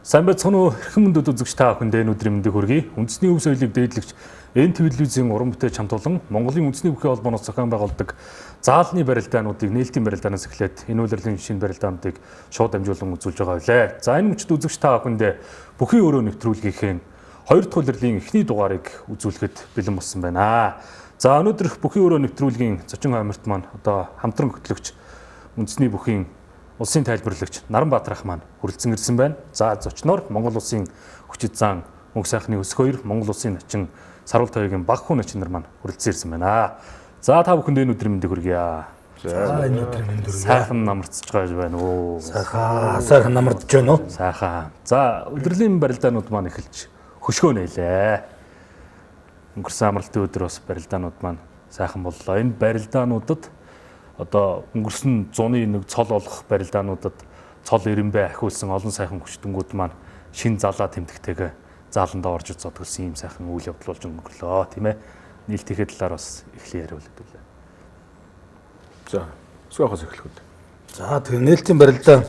Сайн байцгаана уу хэрхэн мөндөд үзэгч та бүхэндээ өнөөдрийн мэндийг хүргэе. Үндэсний өв соёлыг дээдлэгч НТV-ийн уран бүтээлч хамтуулан Монголын үндэсний бүхий холбооноос зохион байгуулдаг заалны барилдаануудыг нээлтийн барилдаанаас эхлээд энэ үйлрлийн шинэ барилдаануудыг шууд дамжуулан үзүүлж байгаа билээ. За энэ мөчд үзэгч та бүхэндээ бүхий өрөө нэвтрүүлгийнхээ 2 дахь улирлын эхний дугаарыг үзүүлэхэд бэлэн болсон байна. За өнөөдөр бүхий өрөө нэвтрүүлгийн зочин хамарт маань одоо хамтран хөтлөгч үндэсний бүхийн улсын тайлбарлагч Наранбаатар ах маань хүрэлцэн ирсэн байна. За зочноор Монгол улсын хүчит зан мөнх сайхны өсөх 2 Монгол улсын начин Сарвал Тавигийн баг хүн начин нар маань хүрэлцэн ирсэн байна. За та бүхэнд энэ өдрийн мэндийг хүргье. За энэ өдрийн мэнд хүргье. Сайхан намарцж байгаа байна уу? Сайхан намардж байна уу? Сайхан. За өдрлийн барилдаанууд маань эхэлж хөшгөө нээлээ. Өнгөрсөн амралтын өдөр бас барилдаанууд маань сайхан боллоо. Энэ барилдаануудад одоо өнгөрсөн зуны нэг цол олох барилдаануудад цол ирэмбэ ахиулсан олон сайхан хүчтэнгүүд маань шин залаа тэмдэгтэйгээ зааланд орж зодголсон юм сайхан үйл явдал болж өнгөрлөө тийм ээ. Нийлтийнхээ талаар бас эхлэн яриулъя хэлээ. За, сүүхээс эхлэх үү. За тэгээ нээлтийн барилдаа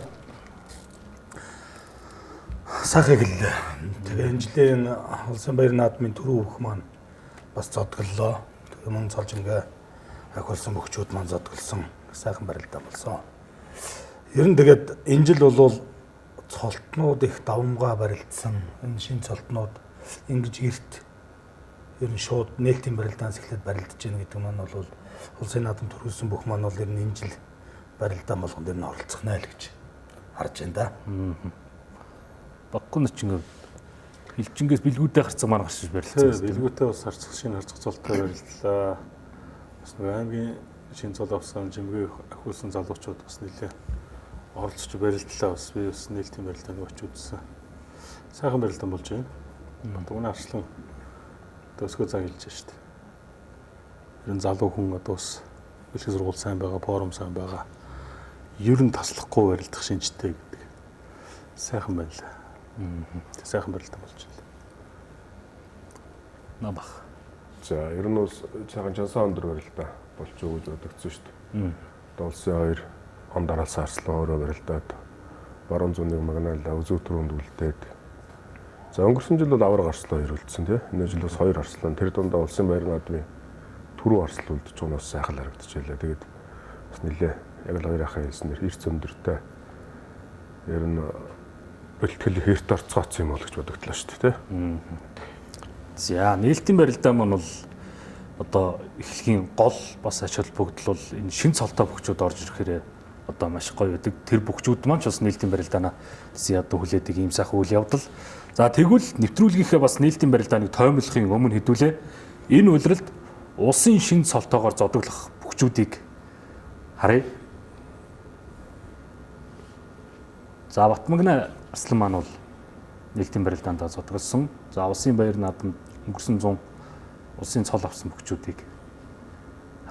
сайхан эхэллээ. Тэгээ энэ жилийн улсын баярын наадмын түрүү бүх маань бас зодголлоо. Тэгээ мөн цолжингээ ахиулсан бөхчүүд маань зодголсон сайхан барилдаа болсон. Ер нь тэгээд энэ жил бол цолтнууд их давмгаа барилдсан. Энэ шинэ цолтнууд ингэж эрт ер нь шууд нээлтийн барилдаанаас эхлээд барилдаж гэнэ гэдэг маань бол улсын наадам төрүүлсэн бүх маань бол ер нь энэ жил барилдаан болгонд ер нь оролцох нэ л гэж харж байна да. Баггүй начин хилчингээс бэлгүүтэй гарцсан маань гарч барилдсан. Бэлгүүтэй бас харцах шинэ харцах цолтой барилдлаа. Бас нэг аймгийн шинэ цол авсан жимгээ ахиулсан залуучууд бас нэлээ оролцож барилдлаа. Бас би бас нээлтийн барилдааны очиж үзсэн. Сайхан барилдаан болж байна. Дугны арслан төсгөө зан хэлж байна шүү дээ. Ер нь залуу хүн одоо бас бэлэг сургууль сайн байгаа, форум сайн байгаа. Ер нь таслахгүй барилдах шинжтэй гэдэг. Сайхан байлаа. Сайхан барилдаан болж байна. Намах. За, ер нь бол цагаан чансан өндөр барилдаа болж өгөөж бодогдсон шүү дээ. Одоо улсын 2 он дараалсан арслан өөрөө барилдаад баруун зүүнний магнаалаа үзүү түрүүнд үлдээд. За, өнгөрсөн жил бол авраг арслан ирүүлсэн тий. Энэ жил бас 2 арслан тэр дундаа улсын баярын наадмын түрүү арслан үлдэж байгаа нь бас сайхан харагдаж байлаа. Тэгээд бас нэлээ яг л 2 ахын хэлснээр эрс өндөртэй ер нь бэлтгэл хэрт орцгооцсон юм бол гэж бодогдлоо шүү дээ тий. За нээлтийн барилдаа маань бол одоо эхлэхийн гол бас ач холбогдол бол энэ шин цолтой бөхчүүд орж ирэхээр одоо маш гоё байдаг. Тэр бөхчүүд маань ч бас нээлтийн барилдаанаа одоо хүлээдэг ийм сайхан үйл явдал. За тэгвэл нэвтрүүлгийнхээ бас нээлтийн барилдааныг тоймлохын өмнө хэдүүлээ энэ үйлрэлд улсын шин цолтойгоор зодоглох бөхчүүдийг харъя. За Батмагна Арслан маань бол нээлтийн барилдаанд зодголсон. За улсын баяр наадамд өнгөрсөн 100 улсын цол авсан бөхчүүдийг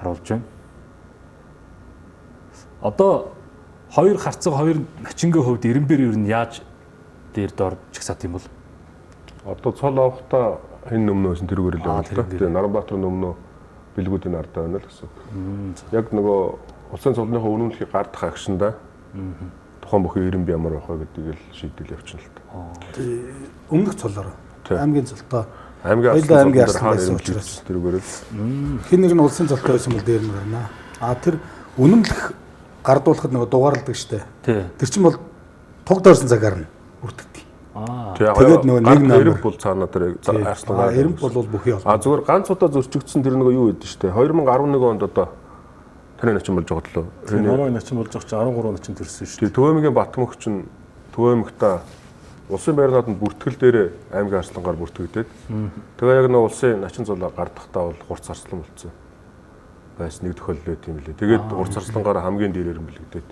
харуулж байна. Одоо 2 харцаг 2 начингийн хувьд Ирэмбэр ер нь яаж дээр доор чигсаат юм бол? Одоо цол авахта хэн нөмнөөс тэрүүгээр л байна л да. Тэгээ Наранбаатар нөмнөө бэлгүүдийн ардаа байна л гэсэн. Яг нөгөө улсын цолныхоо үнэмлэхийг гардах агшинда тухайн бүхэн Ирэмбэр ямар байх вэ гэдгийг л шийдэл явчихна л та. Өмнөх цолоор аймгийн цолтой аймгийн арслан байсан учраас тэрүүгээр л хин нэг нь улсын цолтой байсан бол дээр нь байна. Тэр үнэмлэх гардуулахад нөгөө дугаарладаг штэ. Тэр чинь бол туг дорсон цагаар нь бүрддэг. Тэгээд нөгөө нэг нэр бол цаана тэр арслан эрэмб бол бүхий бол. Зүгээр ганц удаа зөрчигдсөн тэр нөгөө юу гэдэг штэ. 2011 онд одоо таны начин болж байгаа лөө. Намайг начин болж байгаа чинь 13 начин төрсөн шүү дээ. Төвөөмгийн Батмөх чинь Төвөөмгта улсын баяр наадамд бүртгэл дээр аймгийн арслангаар бүртгэгдээд тэгээ яг нэг улсын начин зулаа гардахтаа бол хурц арслан болцсон. Байс нэг тохиолдол байт юм лээ. Тэгээд хурц арслангаар хамгийн дээрээр нэмлэгдээд.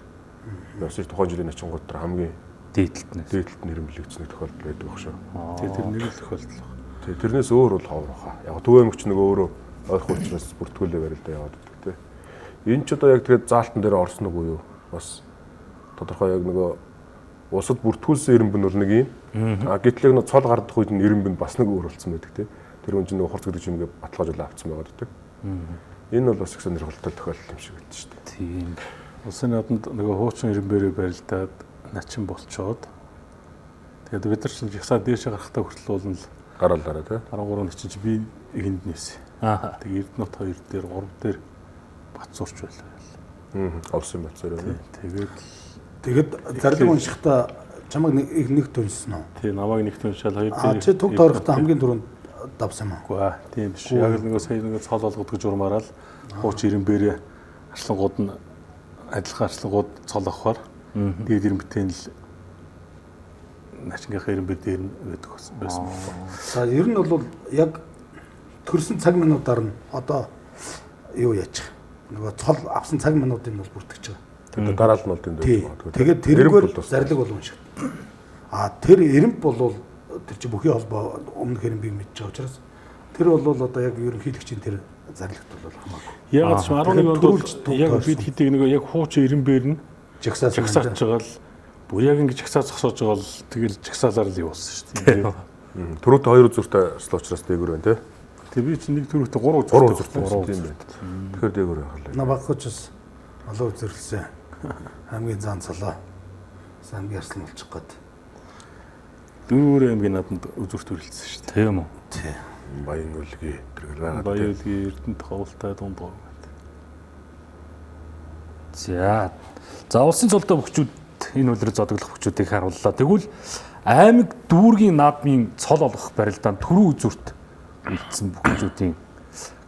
Ясаж тухайн жилийн начингууд дээр хамгийн дээдлэлт нэрмэлэгдсэн тохиолдол байдаг байх шүү. Тэгээд тэр нэг л тохиолдол. Тэгээд тэрнээс өөр бол ховор хаа. Яг Төвөөмгч нэг өөрөө ойрхон учраас бүртгүүлээ барилдаа яваад байдаг те. Энэ ч одоо яг тэгээд заалтан дээр орсон уу юу? Бас тодорхой яг нөгөө улсад бүртгүүлсэн ирэмбэн нэг юм. Гэтэл нэг цол гардах үед нь ирэмбэн бас нэг өөр болсон байдаг те. Тэр хүн чинь нөгөө хурц гэдэг юмгээ баталгаажуулаад авцсан байгаа гэдэг. Энэ бол бас их сонирхолтой тохиолдол юм шиг байдаг шүү дээ. Тийм. Улсын наадамд нөгөө хуучин ирэмбэрийг барилдаад начин болцоод Тэгээд бид нар чинь жагсаа дээшээ гарахтаа хүртэл бол нь гараалаараа тий. 13 чинь чи би эхэнд нээсэн. Аа. Тэгээд Эрдэнэт 2 дээр 3 дээр Бацуурч байлаа. Олсон байц өөрөө. Тэгээд зарлиг уншихтаа чамайг нэг төнсөн үү? Тий, намайг нэг туншаал 2 дээр. Чи туг тойрохтаа хамгийн түрүүнд давсан юм уу? Үгүй ээ, тийм биш. Яг л нөгөө сая нөгөө цол болгодог журмаараа л хууч ирэмбэрээ арслангууд нь адилхан арслангууд цол авахаар дээд ирэмбэтэн л начингийнхаа ирэмбэр дээр нь байдаг байсан. За ер нь бол яг төрсэн цаг минутаар нь одоо юу яачих? Нөгөө цол авсан цаг минутын бол бүртгэж байгаа. Тэгээд дараалал нь бол тэнд байдаг. Тэгээд тэргээр зарлиг бол унших. Тэр эрэмб бол тэр чи бүхий холбоо өмнөх эрэмбийг мэдж байгаа учраас тэр бол одоо яг ерөнхийлөгчийн тэр зарлагт бол хамаагүй. Яг ч 11 онд яг бид хэдийг нөгөө яг хуучин ирэмбэр нь жагсааж байгаа л бүр яг ингэж жагсаа зогсоож байгаа л тэгэл жагсаалаар л явуулсан шүү дээ. Төрөөтэй 2 үзүүртэй арслан учраас дээгүр байна тий. Тэг би чи нэг төрөөтэй 3 үзүүртэй тийм байна. Тэгэхээр дээгүр явахлаа. На багчс олон үзэрлсэн. Хамгийн зан цолоо. Хамгийн арслан болчих гээд. 4 аймгийн надад үзүүрт хүрэлцсэн шүү дээ. Тийм үү? Тий. Баян өлгий тэргэл байгаа. Баян өлгий Эрдэнэт хавуултай дундгоо. За. За улсын цолтой бөхчүүд энэ үлрээ зодоглох бөхчүүдийг харууллаа. Тэгвэл аймаг дүүргийн наадмын цол олгох барилдаанд төрөө үзүүрт үлдсэн бөхчүүдийн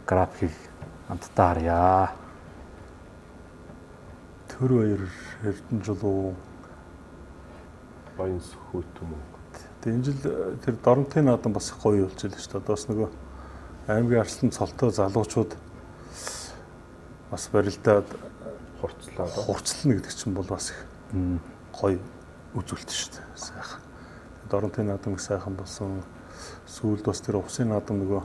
графикийг хамтдаа харъя. Төр баяр Эрдэнэ жолоо Баян сөхөт юм уу? Тэгээ энэ жил тэр Доронтын наадам бас гоё болж байлаа шүү дээ. Одоо бас нөгөө аймгийн арслан цолтой залуучууд бас барилдаад хурцлана гэдэг чинь бол бас их гоё үзүүлэлт шүү дээ. Сайхан. Доронтын наадам их сайхан болсон. Сүүлд бас тэр усын наадам нөгөө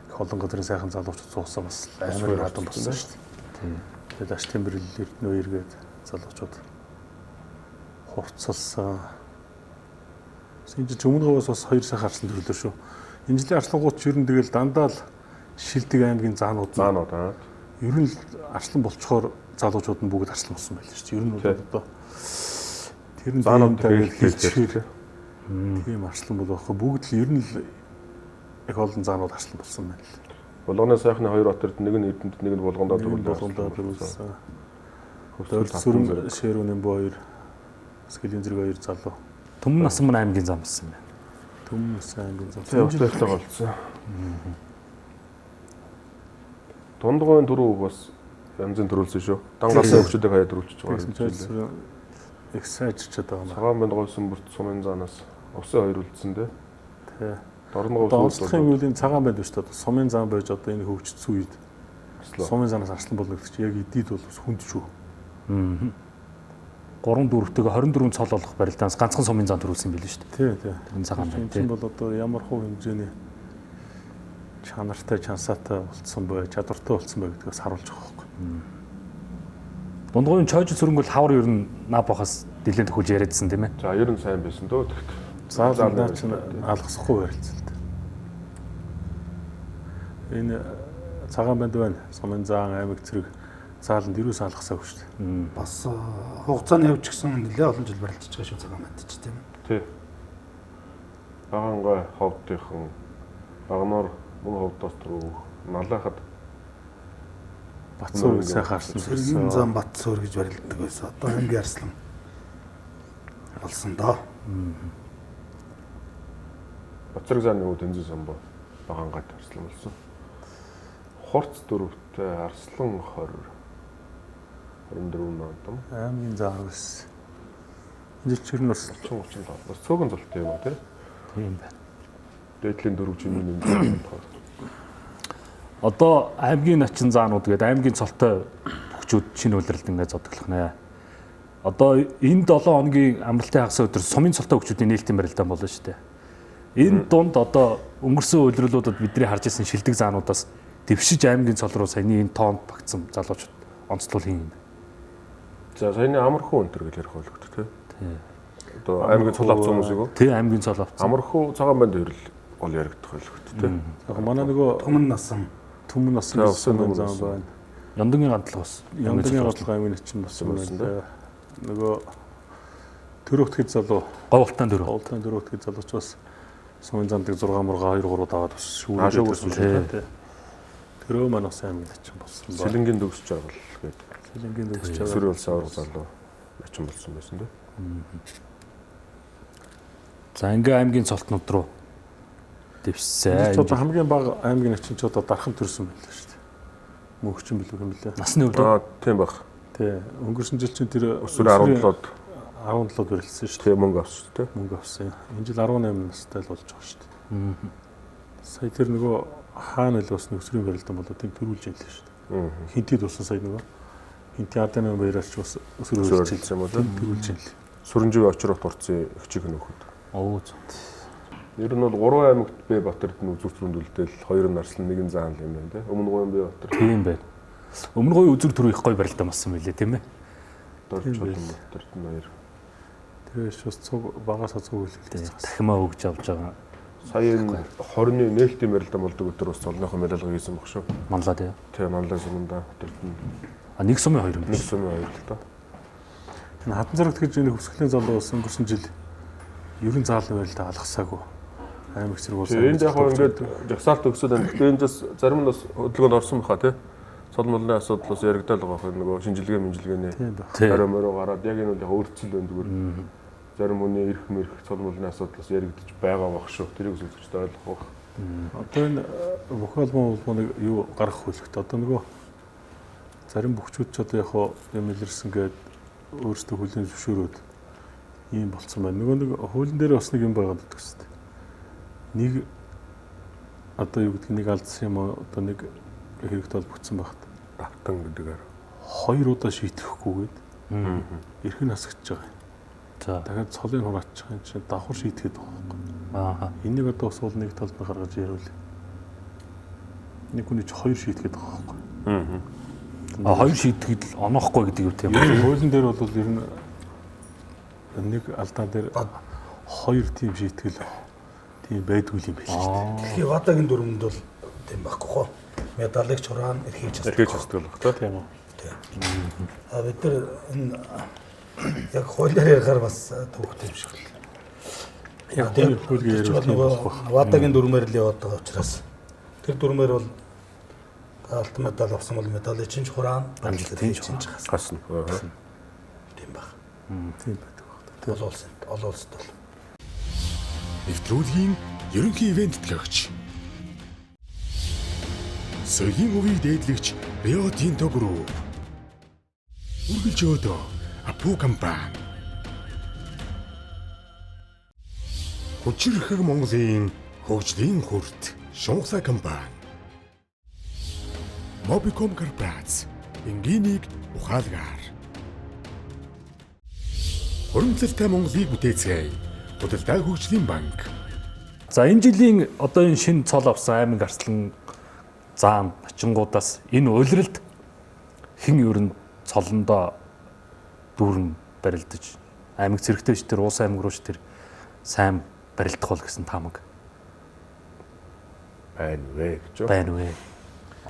их олон газрын сайхан залуучууд суусан бас амар наадам болсон шүү дээ. Тэгээд аш тэмбэрэл Эрдэнэ баяргээд залуучууд хурцлсан. Энэ жил өмнөгөөс бас 2 сайхан арслан төрлөө шүү. Энэ жилийн арслангууд ч ер нь тэгэл дандаа л шилдэг аймгийн заанууд аа. Ер нь л арслан болцохоор залуучууд нь бүгд арслан болсон байлаа шүү. Ер нь бол одоо тэр нь заануудтай хэлчихээр тийм арслан бол байхгүй. Бүгд л ер нь л их олон заанууд арслан болсон байна л. Болгоны сайхны 2 хотод нэг нь Эрдэнэт нэг нь Болгондоо төрүүлсэн. Сүрэн Шэрүүнийн боо 2 Скэлийн зэрэг 2 залуу. Төмөн Насман аймгийн зам болсон байна. Төмөн Насман аймгийн зам. Зөвхөн болцсон. Дундгойн дөрөв бас янзын төрүүлсэн шүү. Дангаалсан хөвчүүдийг хаяа төрүүлчихэж байгаа. Их сайжирчод байгаа юм. Цагаан банд гойсон бүрт сумын заанаас усын 2 үлдсэн дээ. Тий. Дорногоо Донцлохын үеийн цагаан банд биш одоо сумын зам байж одоо энэ хөвчсөн үед сумын заанаас арслан болно гэдэг чинь яг эдийд бол хүнд шүү. 3-4-төг 24 цол олох барилдаанаас ганцхан сумын зам төрүүлсэн байл шүү дээ. Тий. Тэр цагаан банд. Тийм бол одоо ямар хуу хэмжээний чанартай, чансаатай болцсон бай, чадвартай болцсон бай гэдгээс харуулж байгаа байхгүй. Дундгойн чойж сүрэнг бол хавар ер нь нав бахаас нэлээд төхөж яриадсан тийм ээ. За ер нь сайн байсан дөө тэгт. Заалнаа ч алгасахгүй барилцалтай. Энэ цагаан банд байна. Сумын заан аймаг зэрэг зааланд юус алгасаагүй шүү дээ. Бас хугацааны явж гисэн нэлээ олон жил барилдаж байгаа шүү цагаан банд ч тийм ээ. Тий. Багангой ховдынхан багнаар мөн ховдоос түрүү налахад Батцуур сайхан арслан Сэргийн зам Батцуур гэж барилддаг байсан. Одоо аймгийн арслан болсон доо. Бацраг зааны үе тэнцэн самбо багангайд арслан болсон. Хорц дөрөвтэй арслан 24 наадам. аймгийн зам байсан. Энэ жил нь бас 30 бас цөөхөн золтой юм тий. Тийм байна. Дээдлийн 4 жимийн юм. Одоо аймгийн начин заанууд гээд аймгийн цолтой бөхчүүд шинэ үйлрэлд ингээд зодоглох нэ. Одоо энэ 7 хоногийн амралтын хагас өдөр сумын цолтой бөхчүүдийн нээлтийн барилдаан болно шүү дээ. Энэ дунд одоо өнгөрсөн үйлрэлүүдэд бидний харж ирсэн шилдэг заануудаас дэвшиж аймгийн цол руу саяны энэ тоонд багтсан залуучууд онцлол хийн юм. За саяны амархуу өнтер гэж ярих байлгүй тий. Одоо аймгийн цол авсан хүмүүсийг үү? Тий аймгийн цол авсан. Амархуу цагаан банд хөрөл гол яригдах байлгүй тий. яг манай нөгөө Төмөн насан сумын зам байна. Яндангийн гандлага бас. Яндангийн гандлага аймгийн чинь болсон байна. Нөгөө Төрөвтгий залуу. Говьлтаан дөрөв. Говьлтаан төрөвтгий залуу ч бас сумын зандаг 6 мурга 2 3 даваад бас шүүрсэн шүү. Төрөө маань бас аймаг начин болсон ба. Сэлэнгийн төгсөж байгаа л гэдэг. Сэлэнгийн төгсөж байгаа. Өсвөр улсын авраг залуу начин болсон байсан дээ. За ингээ аймгийн цолтнууд руу дэвссэн. ч одоо хамгийн бага аймгийн начин ч одоо дархан төрсөн байлаа шүү дээ. Мөнхчин билүү юм лээ. Насны хувьд Тий. Тийм баг. Өнгөрсөн жил чинь тэр Өсвөр 17-д 17-д барилсан шүү дээ. тийм мөнгө авсан тий. Мөнгө авсан. Энэ жил 18 настай л болж байгаа шүү дээ. Сая тэр нөгөө хаана л бас өсвөрийн барилдан болоод тийм төрүүлж яллаа шүү дээ. Хинтэд болсон сая нөгөө хинтийн арданы баяраач бас өсвөр хэлсэн юм уу тий. төрүүлж яллаа. Сүрэнжиг очрох турцын өчиг нөхөд. оо Ер нь бол 3 аймагт бай Батэрд нь үзүүр төрөндөлдөл 2 нарслан 1 заан юм байна тий. Өмнө гойн бай Батэр. тийм байна. Өмнө гоё үзүр төр их гоё барилдан болсон байлээ тийм ээ. Дорч болон Батэрд нь 2. Тэрээс бас цуг багаас цуг үлээлтэй. Дахимаа өгж авж байгаа. Сая энэ 20-ны нээлтийн барилдан болдог өдөр бас цолныхон медалга хийсэн баг шүү. Манлаа тийм. Тэгээ манлаа суманда Батэрд нь Нэг сумын 2 юм нэг байна. сумын 2 л доо. Энэ хатан зэрэгт гэж энэ хөвсгөлийн залуу бас өнгөрсөн жил ерөн заалны барилдаа алгасаагүй. Аймаг зэрэг улс. Энд яг хоо ингээд жагсаалт өгсөд байна. Гэхдээ энэ бас зарим нь бас хөдөлгөөнд орсон баха тий. Цол молны асуудал бас яригдал байгаа хөө нөгөө шинжилгээ мэнжилгээний Тийм ба. орой морой гараад яг энэ бол яг өөрчлөл байна зүгээр. Зарим хүний эрх мэрх цол молны асуудал бас яригдаж байгаа бах шүү. Тэрийг үзэгчд ойлгох байх. Одоо энэ бүх албан улмыг юу гаргах хөлөгт одоо нөгөө зарим бөхчүүд ч одоо яг хоо юм илэрсэн гээд өөрсдөө хүлээн зөвшөөрөөд ийм болцсон байна. Нөгөө нэг хуулийн дээр бас нэг юм байгаад байдаг шүү дээ. Нэг одоо юу гэдэг нэг алдсан юм одоо нэг хэрэгт холбогдсон багт. Давтан гэдгээр 2 удаа шийтгэхгүйгээд эрх нь хасагдж байгаа. За. Дахиад цолыг хураачих юм чинь давхар шийтгэхэд байгаа юм. Аа. Энийг одоо бас нэг талд нь гаргаж ярил. Нэг хүний 2 шийтгэхэд байгаа юм. Хоёр шийтгэл оноохгүй гэдэг юу тийм. Хуулийн дээр бол ер нь нэг алдаа дээр 2 тим шийтгэл тийм байдгүй юм байна шүү дээ. Тэгэхээр Вадагийн дүрмэнд бол тийм байхгүй хоо. Медалыг чураан эрхийж эрхэж хэсдэг л бах Тийм үү. А бид нар энэ яг хуулиар ярихаар бас төвхтэй юм шиг л. Яг хуулийг ярих юм болохгүй. Вадагийн дүрмээр л яваад байгаа учраас тэр дүрмээр бол алт медаль авсан бол медалийн чинь хураан амжилттай чинь хас. гасна. Тийм баг. Тийм байдаг. Олон улсад бол. Нэвтрүүлгийн ерөнхий ивент төлөөгч. Соёлын өвийг дээдлэгч Rio Tinto Group. Үргэлж өдөө Апу компани. Хүчирхэг Монголын хөгжлийн хүрт Шунхсай компани. Mobicom корпорац энгийнийг ухаалгаар. Хуримтлалтай Монголыг бүтээцгээе. Худалдаа хөгжлийн банк. За энэ жилийн одоо энэ шинэ цол авсан аймаг арслан заан ачингуудаас энэ уйлралд хэн ер нь цолондоо дүүрэн барилдаж аймаг зэрэгтэйч тэр уус аймаг рууч тэр сайн барилдах бол гэсэн таамаг Байна вэ гэж юу? байна вэ.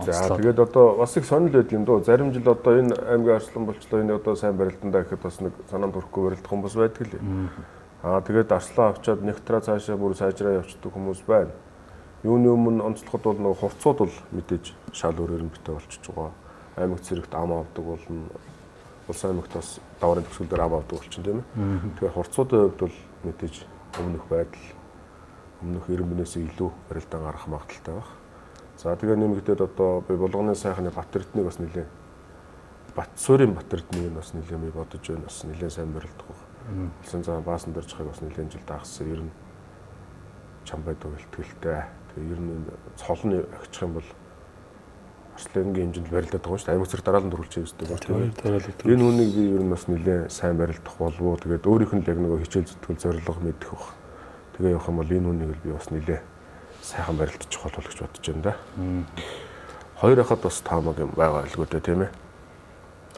За тэгээд одоо бас их сонирхол байд юм дөө. Зарим жил одоо энэ аймгийн арслан болчлоо энэ одоо сайн барилдандаа гэхэд бас нэг санаанд хүрэхгүй барилдах хүмүүс байдаг л. Тэгээд арслаа авчаад нэгтраа цаашаа бүр сайжраа явчихдаг хүмүүс байна. Юуны өмнө онцлоход бол нэг хурцууд бол мэдээж шал өөрөөр нь битээ болчихж байгаа. Аймаг зэрэгт ам авдаг болно. Улс аймагт бас даваарын төгсгөл дээр ам авдаг болчихно тийм ээ. Тэгэхээр хурцуудын хувьд бол мэдээж өмнөх байдал өмнөх 90 мөнөөс илүү барилдаан гарах магадaltaй байна. За тэгээ нэмэгдээд одоо би булганы сайхны Батэрднийг бас нэлээ Батсуурийн Батэрднийг бас нэлээ би бодож байна. Бас нэлээ сайн барилдах байна. Улсын зам баасан дээр чахыг бас нэлээд жил дагсан. Ер нь Чамбайд бэлтгэлтэй. Тэгээ ер нь цолны агчих юм бол Арслангийн хэмжээнд барилдаад байгаа шүү дээ. Аймаг зэрэг дараалан дөрвөлж байгаа. Энэ хүнийг би ер нь бас нэлээ сайн барилдах болов уу. Тэгээд өөрийнх нь яг нөгөө хичээл зүтгэл зорилго мэдэх баг. Тэгээ явах юм бол энэ хүнийг би бас нэлээ сайхан барилдчих болов гэж бодож байна да. Хоёр хахад бас таамаг юм байгаа л гоо тийм ээ.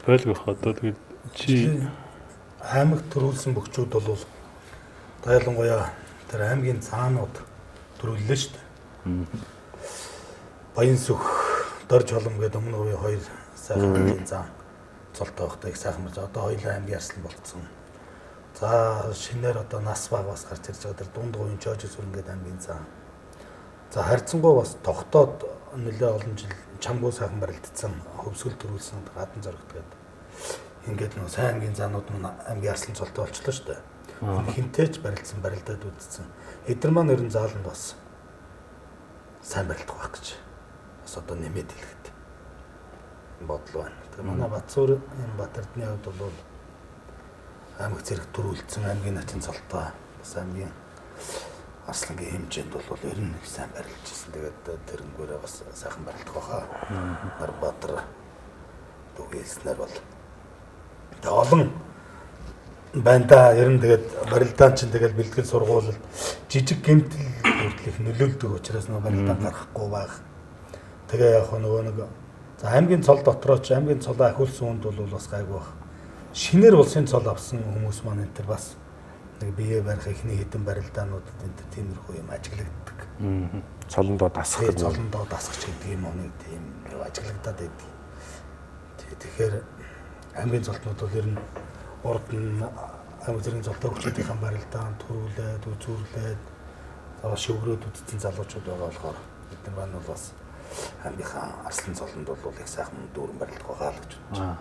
Байлгүй одоо тэгээд чи Аймаг төрүүлсэн бөхчүүд бол ялангуяа тэр аймгийн цаанууд төрүүллээ шүү дээ. Баянсүх, Дорж холом гэдэг өмнө үе хоёр сайхан аймгийн цаан цолтой байхдаа их сайхан болж одоо хоёулаа аймгийн арслан болцсон. За шинээр одоо нас баг бас гарч ирж байгаа. Тэр дунд гуйн жож сүрэнгээд аймгийн зам. За харьцангуй бас тогтоод нэлээ олон жил чамгүй сайхан барилдсан хөвсгөл төрүүлсэн гадна зоригтгээд ингээд нөө сайн аймгийн заанууд мань аймгийн арслан цолтой болчихлоо шүү дээ. Хинтээч барилдсан барилдаад үдцсэн. Эдгээр маань ерөн зааланд бас сайн барилдах байх гэж бас одоо нэмээд хэлэхэд бодол байна. Тэгээ манай Батцуур энэ Батэрдны хувьд бол аймаг зэрэг төрүүлсэн аймгийн начин цолтой бас аймгийн арслангийн хэмжээнд бол ер нь сайн барилж ирсэн. Тэгээд тэрнгүүрээ бас сайхан барилдах байхаа. Нарбаатар дүгээлснээр бол олон байна да. Ер нь тэгээд барилдаан чинь тэгэл бэлтгэл сургууль жижиг гэмтэл хүртэл их нөлөөлдөг учраас нөгөө барилдаан гарахгүй байх. Тэгээ яг нөгөө нэг за аймгийн цол дотроо ч аймгийн цолоо ахиулсан хүнд бол бас гайгүй байх. Шинээр улсын цол авсан хүмүүс маань энэ төр бас нэг бие барих ихний хэдэн барилдаануудад энэ тиймэрхүү юм ажиглагддаг. Цолондоо дасах гэж. Цолондоо дасгах гэдэг юм уу нэг тийм ажиглагдаад байдаг. Тэгэхээр аймгийн цолтнууд бол ер нь урд нь аймаг зэргийн цолтой хүчтэй барилдаан төрүүлээд үзүүрлээд заваа шөврөөд үдцэн залуучууд байгаа болохоор бид нар бол бас аймгийнхаа арслан цолонд бол их сайхан дүүрэн барилдах байгаа л гэж бодож байна.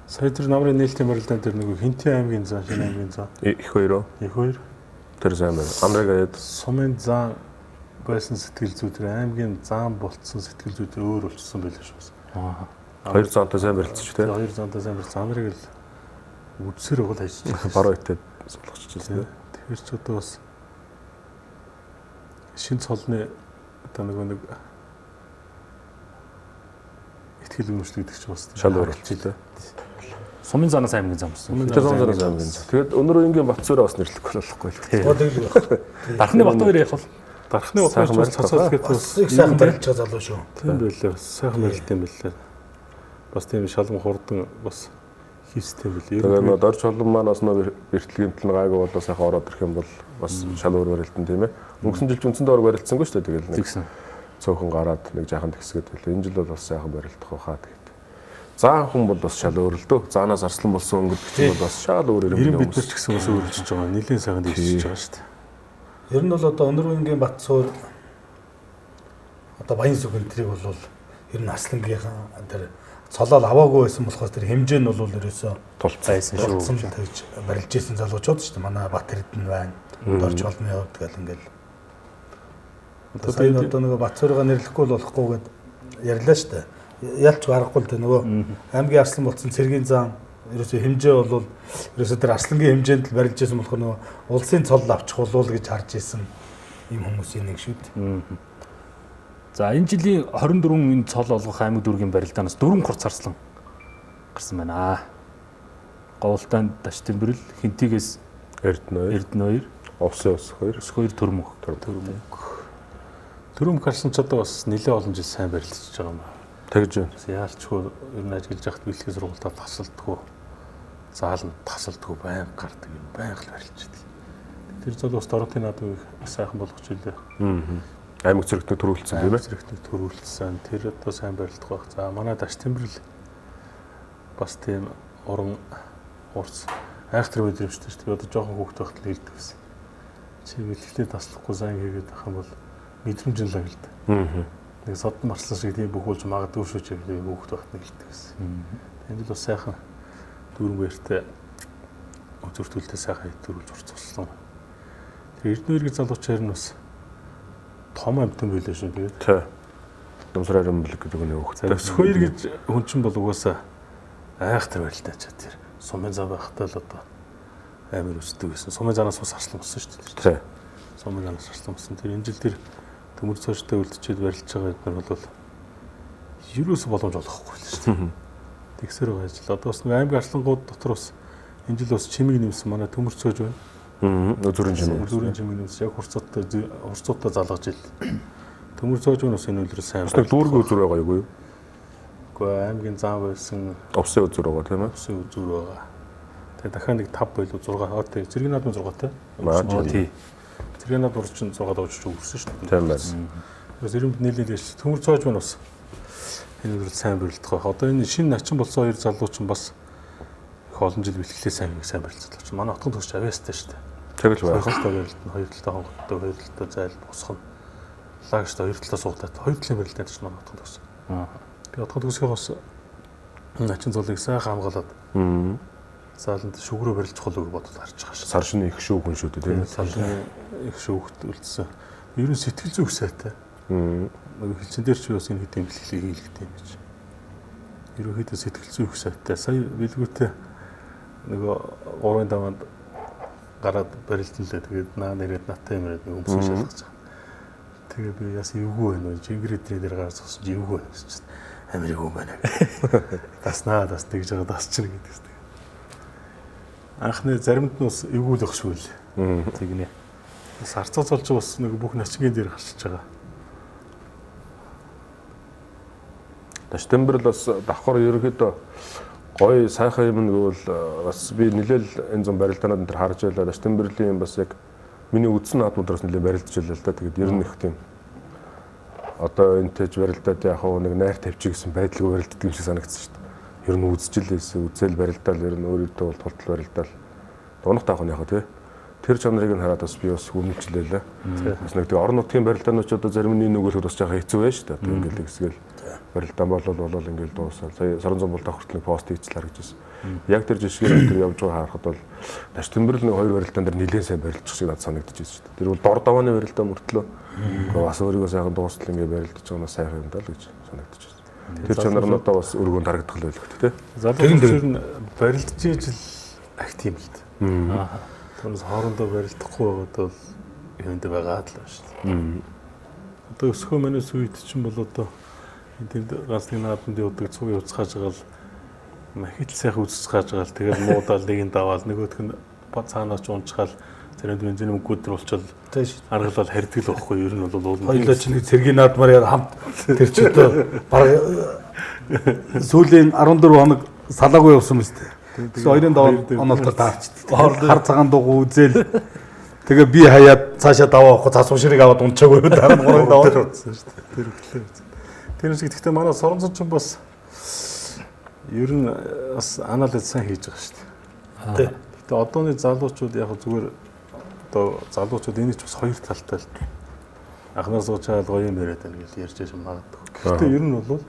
Сая тэр намрын нээлтийн барилдаан дээр нэг Хинтээ аймгийн зан, шинэ аймгийн зан. Их хоёр. Их хоёр. Тэр сайн байна. Амрыг аяд Сумын зан байсан сэтгэл зүй тэр аймгийн зан болцсон сэтгэл зүй тэр өөр болчихсон байлаа шүү. Хоёр зантай сайн барилцчих тийм. Хоёр зантай сайн барилцсан. Амрыг л үдсээр угал хайчих. Баруун хитээд суулгаччихсан. Тэгэхээр ч одоо бас шин цолны одоо нэг ихтгэл үнэмшил гэдэг чинь бас шал өөр болчихлоо. Сумын занаас аймгийн зам болсон. Тэр занаас аймгийн зам. Тэгээд өнөр үеийн Батцуураа бас нэрлэхгүй болохгүй л. Тэгэл байх. Дархны Батбаяр яг бол дархны утгаар цацаад гэдэг бас их сайхан барилж байгаа залуу шүү. тийм байлаа. Сайхан барилт юм байлаа. Бас тийм шалган хурдан бас хийстэй байлээ. Тэгээд дор чулуун маань бас нөө эртлгийн төлн гайгүй болоо сайхан ороод ирэх юм бол бас шал өөр барилтан тийм ээ. Өнгөрсөн жил үндсэн доор барилдсангүй шүү дээ. Тэгэл нэг цөөхөн гараад нэг жаахан тэгсгээд байлаа. Энэ жил бол бас сайхан барилдах байхаа тэгээд. Заан хүн бол бас шал өөр л дөө. Заанаас арслан болсон өнгөд чинь бол бас шал өөр юм. Бид нар ч гэсэн бас өөрчлөж байгаа. Нилийн сайхан дэвшиж байгаа шүү дээ. Ер нь бол одоо өнөр үеийн Батцуур одоо баян сүгэн трийг бол ер нь арслангийнхаа тэр цолол аваагүй байсан болохоор тэр хэмжээ нь бол ерөөсөө тулцсан шүү. Тэгж барилж ирсэн залуучууд шүү дээ. Манай Бат Эрдэнэ байна. Дорж олны хувьд гэл ингээл одоо нөгөө Батцуураа нэрлэхгүй болохгүй гэд ярьлаа шүү дээ. Ялч гарахгүй л дээ нөгөө аймгийн арслан болсон цэргийн зам ерөөсөө хэмжээ бол ерөөсөө тэр арслангийн хэмжээнд л барилж ирсэн болохоор нөгөө улсын цол авчих болов гэж харж ирсэн юм хүмүүсийн нэг шүү дээ. За энэ жилийн 24 энэ цол олгох аймаг дүүргийн барилдаанаас 4 хурц арслан гарсан байна. Говьлтаан Даштимбэрэл, Хинтигээс Эрдэнэ 2, Овсын ус 2, Ус 2 Төрмөх. Төрөмх харсан ч одоо бас нэлээд олон жил сайн барилдчихж байгаа юм байна. тэгж байна. Яалчгүй ер нь ажиллаж байхад бэлтгэл сургуультад тасалдаггүй. Заал нь тасалдаггүй байнга гардаг юм, байнга л барилж идэг. Тэр залуус доротын наадмыг сайхан болгож илээ. Аймаг зэрэгтээ төрүүлсэн тийм ээ. Зэрэгтээ төрүүлсэн. Тэр одоо сайн барилдах байх. За манай Даштимбэрэл бас тийм уран урц айхтар мэдрэмжтэй шүү дээ. Одоо жоохон хүүхд байхад л хэлдэг гэсэн. Чи бэлтгэлээ таслахгүй сайн хийгээд байх юм бол мэдрэмж нь л агилд. Нэг содон марсан шиг тийм бөхүүлж магадгүй шүү ч гэдэг хүүхд байхад нь хэлдэг гэсэн. Энд л бас сайхан дүүрэн баяртай үзүүртүүлтэй сайхан төрүүлж урцсан. Тэр Эрдэнэ иргэн залуучаар нь бас том амтан байлаа шүү дээ. Тий. Номсраар юм бэл гэдэг нэг хөхтэй. Сөхөр гэж хүн чинь бол угаасаа айхтар барилтаа чад тэр. Сумын зав байхдаа л одоо амар өсдөг гэсэн. Сумын занаас бас арслан болсон шүү дээ. Тий. Сумын занаас арслан болсон. Тэр энэ жил тэр төмөр цоочтой үлдчихэд барилж байгаа эдгээр бол ерөөсө боломж олохгүй л шүү дээ. Тэгсэр байгаа ажил. Одоо бас нэг аймаг арслангууд дотор бас энэ жил бас чимиг нэмсэн манай төмөр цоож байна. Зүрийн чимэг. Зүрийн чимэг нэмсэн. Яг хурцуудтай залгаж ил. Төмөр цоож байна бас энэ үлрэл сайн. Бас нэг дүүргийн үзүр байгаа юу? Гэхдээ аймгийн зам байсан. Овсын үзүр байгаа тийм ээ. Овсын үзүр байгаа. Тэгээ дахиад нэг 5 байлуу 6 тий зэргийн наадмын 6 тий. Тий. Зэргийн наад урд чинь 6 давж өгсөн шүү дээ. Тийм байна. Бас эрэнд нийлээд яш төмөр цоож байна бас. Энэ үлрэл сайн барилдах байх. Одоо энэ шинэ начин болсон хоёр залуу чинь бас их олон жил бэлтгэлээ сайн барилцуулж байна. Манай отгон төгсч авьяастай шүү дээ. Тэгэл байх. Хоёр талаа барилт нь хоёр талаа хонгодтой, хоёр талаа зайл босгоно. Лагч хоёр талаа суугаад хоёр талын барилтад ч манай отгон төгс. Тэгээ отгон төгсгөө бас начин цолыг сайхан хамгаалаад зааланд шүгрөө барилж холог бодод гарч байгаа шүү. Сар шины их шүүгэн шүү дээ тийм. Сар шины их шүүгт үлдсэн. Ер нь сэтгэл зүг сайтай. Нөгөө хэлсэн дээр ч бас энэ хэдийн бэлтгэлийг хийлгдэг юм гэж. Ерөнхийдөө сэтгэл зүг сайтай. Сая билгүүтэй нөгөө 3-ын даваанд гараад барилдсан лээ. Тэгээд наа нэрэд наттай юм яриад нэг өмсөж шалгаж байгаа. Тэгээ би яс эвгүй байна уу? Жингэрэтний дээр гарч зогсож эвгүй байна гэж чинь. Америк юм байна. Таснаа тас тэгж байгаа тас чинь гэдэг. Анхны заримд нь бас эвгүй л өгшгүй л. Тэгнэ. Бас арцаа цолж бас нэг бүх начингийн дээр гарчиж байгаа. Дашдамбар л бас давхар ерөөхдөө гоё сайхан юм нэгвэл бас би нэлээл энэ зам барилдаанууд энэ төр харж байлаа. Дашдамбарлийн бас яг миний үдсэн наадмуудаас нэлээ барилдаж байлаа л да. Тэгээд ер нь их тийм одоо энэ тэж барилдаад яг нэг найр тавьчих гэсэн байдлыг барилддаг юм шиг санагдсан шүү дээ. Ер нь үзчихлээсээ үзэл барилдаал ер нь өөрөөдөө бол тултал барилдаал дунах таах нь яг тий. Тэр чанарыг нь хараад бас би бас хүмжлээлээ. Бас нэг тийм орон нутгийн барилдаанууд ч одоо зарим нь нөгөөлөхөд бас жаахан хэцүү байж шүү дээ. Ингээл хэсгээл барилдаан болол ингээл дуусаа. Сая саран зам бол давхартлын пост хийцлээ гэж байсан. Яг тэр жишгээр тэр явж байгаа харахад бол Дашдамбар нэг хоёр барилдаан дээр нэлээд сайн барилдчих шиг надад санагдчихсэн шүү дээ. Тэр бол дор давааны барилдаан мөртлөө бас өөрийгөө сайхан дуустал ингээ барилдаж байгаа нь сайхан юм даа л гэж санагдчихсэн. Тэр чанар нь одоо бас өргөнд харагдах л байлгүй тий. Залуучууд нь барилдаж ижил актив л дээ. Түүнээс хоорондоо барилдахгүй байгаад бол юмд байгаад л байна шүү дээ. Одоо өсөхөө манайс үед чинь бол одоо тэнд ганцны наадмын явдаг цуг явцгааж байгаа л махит сайхан үзсгааж байгаа л тэгэл муудаал нэг нь даваал нөгөөх нь цаанаач унчгаал зэрэг бензин мөнгүүд төр болчоод аргалал харьдаг л байхгүй ер нь бол уулын хоёулаа чинь цэргийн наадмаар хамт тэр чи одоо баг сүүлийн 14 хоног салаагүй явсан мэт. Тэгсэн хоёрын даваа онолтоор таарчдаг. Хар цагаан дугуй үзэл тэгээ би хаяад цаашаа даваа авах цас уушрыг аваад унчаагүй дараа нь 3 даваа утсан шүү дээ. Тэр өглөө. Тэр шиг гэхдээ манай соромзон ч бас ер нь бас анализ сайн хийж байгаа шүү дээ. Гэхдээ одооны залуучууд яг зүгээр одоо залуучууд энийг ч бас хоёр талтай л анхнаар суучаад гоё юм яриад байна гэж ярьж байгаа магадгүй. Гэхдээ ер нь бол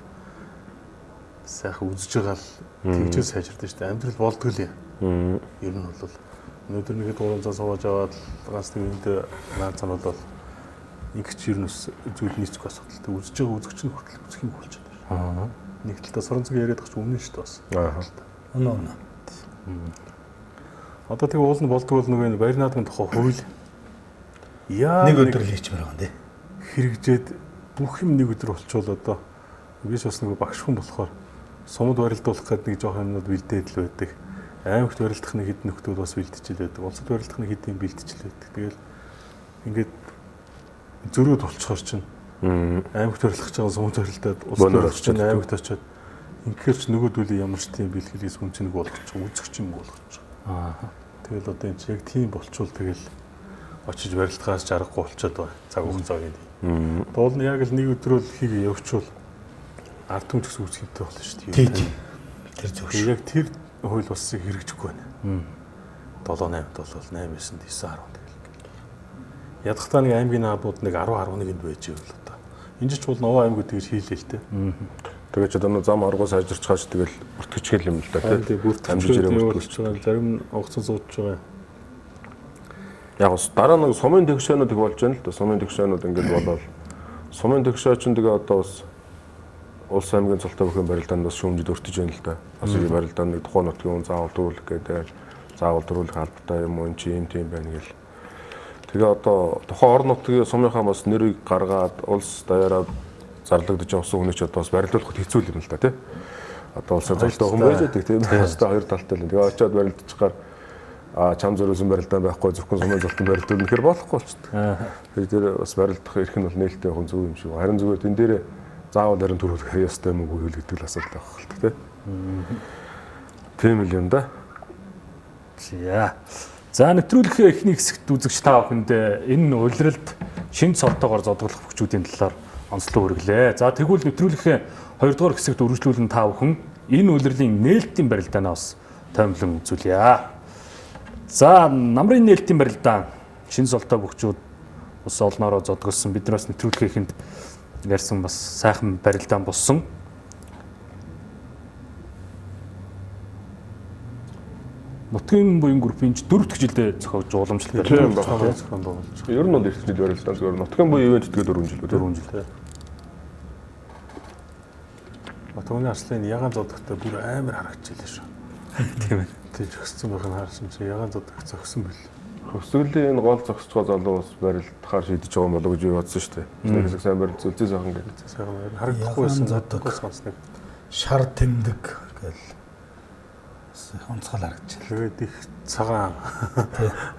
сайхан үзэж байгаа л тэгжээ сайжирдаг шүү дээ. Амьдрал болдгоо л юм. Ер нь бол өнөөдөр нэгэд 3 цаа сууж аваад ганц нэг үндэ наад цан бол ингэч ер нь зүйл нийцэх асуудалтай үзэж байгаа үзэгч нь хүртэл үзэх юм болчиход байна. Нэг талдаа суран цаг яриад байгаа ч өмнө шүү дээ бас. Өнөө. Одоо тэгээ уул нь болдгоо л нөгөө баяр наадмын тухай хууль нэг өдөр л хийчмээр байгаа юм тий. Хэрэгжээд бүх юм нэг өдөр болчихвол одоо биш бас нөгөө багш хүн болохоор сумд барилдуулах гэдэг нэг жоох юмнууд бэлдээд л байдаг. Аймагт барилдах нэг хэд нөхдүүд бас бэлдчихэл байдаг. Улсад барилдах нэг хэдийн бэлдчихэл байдаг. Тэгэл ингээд зөрүүд болчихоор чинь аймагт барилдах гэж байгаа сумд барилдаад улсад барилдах чинь аймагт очиод ингээд ч нөгөөдүүл ямар ч тийм бэлгэлээс хүн чинь нэг болгочих, үзэгч юм болгочих. Тэгэл одоо энэ яг тийм болчвол тэгэл очиж барилдахаас жаргагүй болчиход байна. Цаг хугацаа гэдэг. Дуул нь яг л нэг өдрөөл хийгээ явуучвал ард түмч гэсэн үзэхтэй болно шүү дээ. Тийм. Тэр зөв шүү. Яг тэр хууль бас хэрэгжихгүй байна. 7-8-д бол 8-9-д 9-10 тэгэл. Ядахтаа нэг аймгийн наадмууд нэг 10-11-нд байж ивэл одоо. Энд ч бол Ново аймаг гэж хийлээ л дээ. Тэгээ ч одоо зам аргуу сайжирч хааж тэгэл бүртгэжгэл юм л да тий. Амжилт ирэмэлж байгаа. Зарим огцон зуудж байгаа. Яг ус дараа нэг сумын тэгшээнүүд их болж байна л да. Сумын тэгшээнүүд ингээд болоод сумын тэгшээ чинь тэгээ одоо бас улс аймгийн цолтой бүхэн барилдаанд бас шүүмжид өртөж байна л да. Бас энэ барилдаанд нэг тухайн нутгийн заавал дөрүүлэх гэдэг заавал дөрүүлэх албатай юм уу энэ тийм байна гэл. Тэгээ одоо тухайн орон нутгийн сумынхаа бас нэрийг гаргаад улс даяараа зарлагдаж явсан хүнийг ч одоо бас барилдуулахд хэцүү юм л да тий. Одоо улсын цолтой хүн байж байдаг тийм. Хэвээ хоёр талтай л. Тэгээ очиод барилдаж гар чам зөрөөсөн барилдаан байхгүй зөвхөн сумын золтон барилдуулна гэхээр болохгүй болчихдог. Тэр бас барилдах эрх нь бол нээлттэй явах зөв юм шиг. Харин зүгээр тэн дээр заавал харин төрүүлэх ёстой юм уу гэдэг л асуудал байх хэлдэг тий. Тийм л юм да. За нэвтрүүлгийн эхний хэсэгт үзэгч та бүхэнд энэ улиралд шинэ цолтойгоор зодглох бүхчүүдийн талаар онцлог хүргэлээ. За тэгвэл нэвтрүүлгийн 2 дугаар хэсэгт үргэлжлүүлэн та бүхэн энэ улирлын нээлтийн барилдаанаас тоймлон үзүүлье. За намрын нээлтийн барилдаан шинэ солтой бөхчүүд ус олноороо зодголсон биднээс нэвтрүүлгээхэнд ярьсан бас сайхан барилдаан болсон. Нутгийн буян группийн 4 дахь жилдээ зохиож уламжлалт байна. Ер нь бол эрт жил барилдаан зүгээр нутгийн буян ивент тэгээ 4 жил. 4 жил. Батууны арслын ягаан зодогтой бүр амар харагдчихлаа шүү. Тийм ээ. Тэг зөксөн байх нь харсан чи ягаан зодог зөксөн бэл. Хөсгөлийн энэ гол зогсцоо залуу бас барилдахаар шийдэж байгаа юм болов гэж бодсон шүү дээ. Нэг хэсэг сайн барилд зөлзөө сайхан гэдэг. Сайхан харагдахгүй байсан зодоггоос ганцнаг шар тэмдэг гэл онцгой харагдчихлаа. тэгээд их цагаан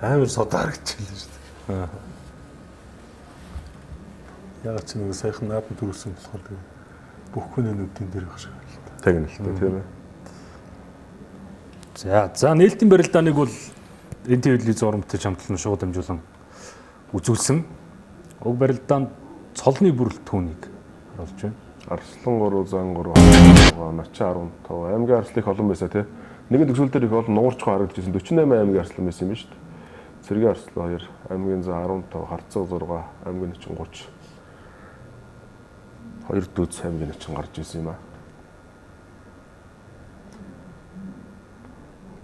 амар содоо харагдчихлаа шүү дээ. Ягаад ч нэг сайхан наад төрүүлсэн болохоор тэгээд бүх хүний нүдийн дээр байх шиг байна. Тэгнэ л дээ тийм ээ. За нээлтийн барилдааныг бол энэ телевизийн зурмтай хамтлан шууд дамжуулан үзүүлсэн. Уг барилдаанд цолны бүрэлдэхүүнийг харуулж байна. Арслан 3 зан 3 Начи 15 аймгийн арслын их олон байсаа тий. Нэгэн төгсгөл дээр их олон нуурчгүй харагдчихсэн 48 аймгийн арслан байсан юм байна шүү дээ. Цэргийн арслан 2 аймгийн зан 15 харцаг 6 аймгийн начин 30 2 дүүц аймгийн начин гарч ирсэн юм аа.